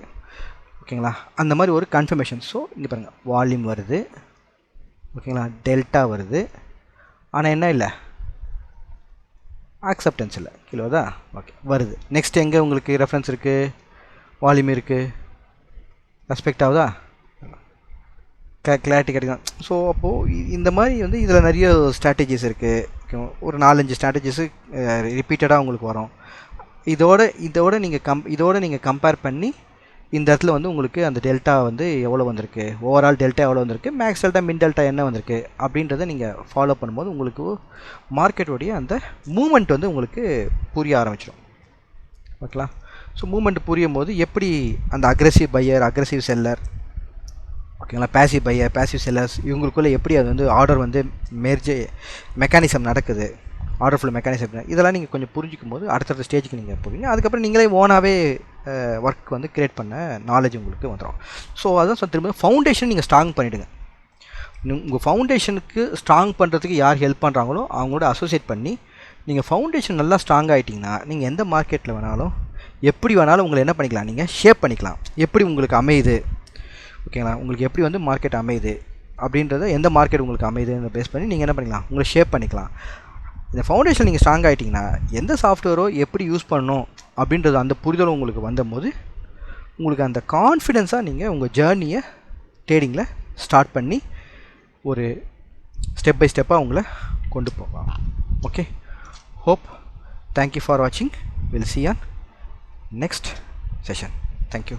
ஓகேங்களா. அந்த மாதிரி ஒரு கன்ஃபர்மேஷன். ஸோ இங்கே பாருங்கள், வால்யூம் வருது, ஓகேங்களா, டெல்டா வருது, ஆனால் என்ன இல்லை, அக்செப்டன்ஸ் இல்லை. கிலோதா ஓகே வருது. நெக்ஸ்ட் எங்கே உங்களுக்கு ரெஃபரன்ஸ் இருக்குது, வால்யூம் இருக்குது, ரெஸ்பெக்ட் ஆகுதா, கிளாரிட்டி கிடைக்கும். ஸோ அப்போது இந்த மாதிரி வந்து இதில் நிறைய ஸ்ட்ராட்டஜிஸ் இருக்குது. ஓகே, ஒரு 4-5 ஸ்ட்ராட்டஜிஸு ரிப்பீட்டடாக உங்களுக்கு வரும். இதோட நீங்கள் கம்பேர் பண்ணி இந்த இடத்துல வந்து உங்களுக்கு அந்த டெல்டா வந்து எவ்வளோ வந்திருக்கு, ஓவரால் டெல்டா எவ்வளோ வந்திருக்கு, மேக்ஸ் டெல்டா மின் டெல்டா என்ன வந்திருக்கு அப்படின்றத நீங்கள் ஃபாலோ பண்ணும்போது உங்களுக்கு மார்க்கெட்டோடைய அந்த மூமெண்ட் வந்து உங்களுக்கு புரிய ஆரம்பிச்சிடும். ஓகேங்களா. ஸோ மூமெண்ட் புரியும் போது எப்படி அந்த அக்ரெசிவ் பையர், அக்ரெசிவ் செல்லர், ஓகேங்களா, பேசிவ் பையர், பேசிவ் செல்லர்ஸ் இவங்களுக்குள்ளே எப்படி அது வந்து ஆர்டர் வந்து மெக்கானிசம் நடக்குது, ஆர்டர் ஃப்ளோ மெக்கானிசம், இதெல்லாம் நீங்கள் கொஞ்சம் புரிஞ்சிக்கும் போது அடுத்தடுத்த ஸ்டேஜுக்கு நீங்கள் போவீங்க. அதுக்கப்புறம் நீங்களே ஓனாகவே ஒர்க் வந்து க்ரியேட் பண்ண நாலேஜ் உங்களுக்கு வந்துடும். ஸோ அதான் திரும்ப ஃபவுண்டேஷன் நீங்கள் ஸ்ட்ராங் பண்ணிவிடுங்க. உங்கள் ஃபவுண்டேஷனுக்கு ஸ்ட்ராங் பண்ணுறதுக்கு யார் ஹெல்ப் பண்ணுறாங்களோ அவங்களோட அசோசியேட் பண்ணி நீங்கள் ஃபவுண்டேஷன் நல்லா ஸ்ட்ராங் ஆகிட்டிங்கன்னா நீங்கள் எந்த மார்க்கெட்டில் வேணாலும் எப்படி வேணாலும் உங்களை என்ன பண்ணிக்கலாம், நீங்கள் ஷேப் பண்ணிக்கலாம். எப்படி உங்களுக்கு அமையுது, ஓகேங்களா, உங்களுக்கு எப்படி வந்து மார்க்கெட் அமையுது அப்படின்றத, எந்த மார்க்கெட் உங்களுக்கு அமையுதுன்னு பேஸ் பண்ணி நீங்கள் என்ன பண்ணிக்கலாம், உங்களை ஷேப் பண்ணிக்கலாம். இந்த ஃபவுண்டேஷன் நீங்கள் ஸ்ட்ராங் ஆகிட்டிங்கன்னா எந்த சாஃப்ட்வேரோ எப்படி யூஸ் பண்ணணும் அப்படின்றது அந்த புரிதல் உங்களுக்கு வந்தபோது உங்களுக்கு அந்த கான்ஃபிடென்ஸாக நீங்கள் உங்கள் ஜேர்னியை ட்ரேடிங்கில் ஸ்டார்ட் பண்ணி ஒரு ஸ்டெப் பை ஸ்டெப்பாக உங்களை கொண்டு போகலாம். ஓகே, ஹோப், தேங்க்யூ ஃபார் வாட்சிங். Will see you on next session. Thank you.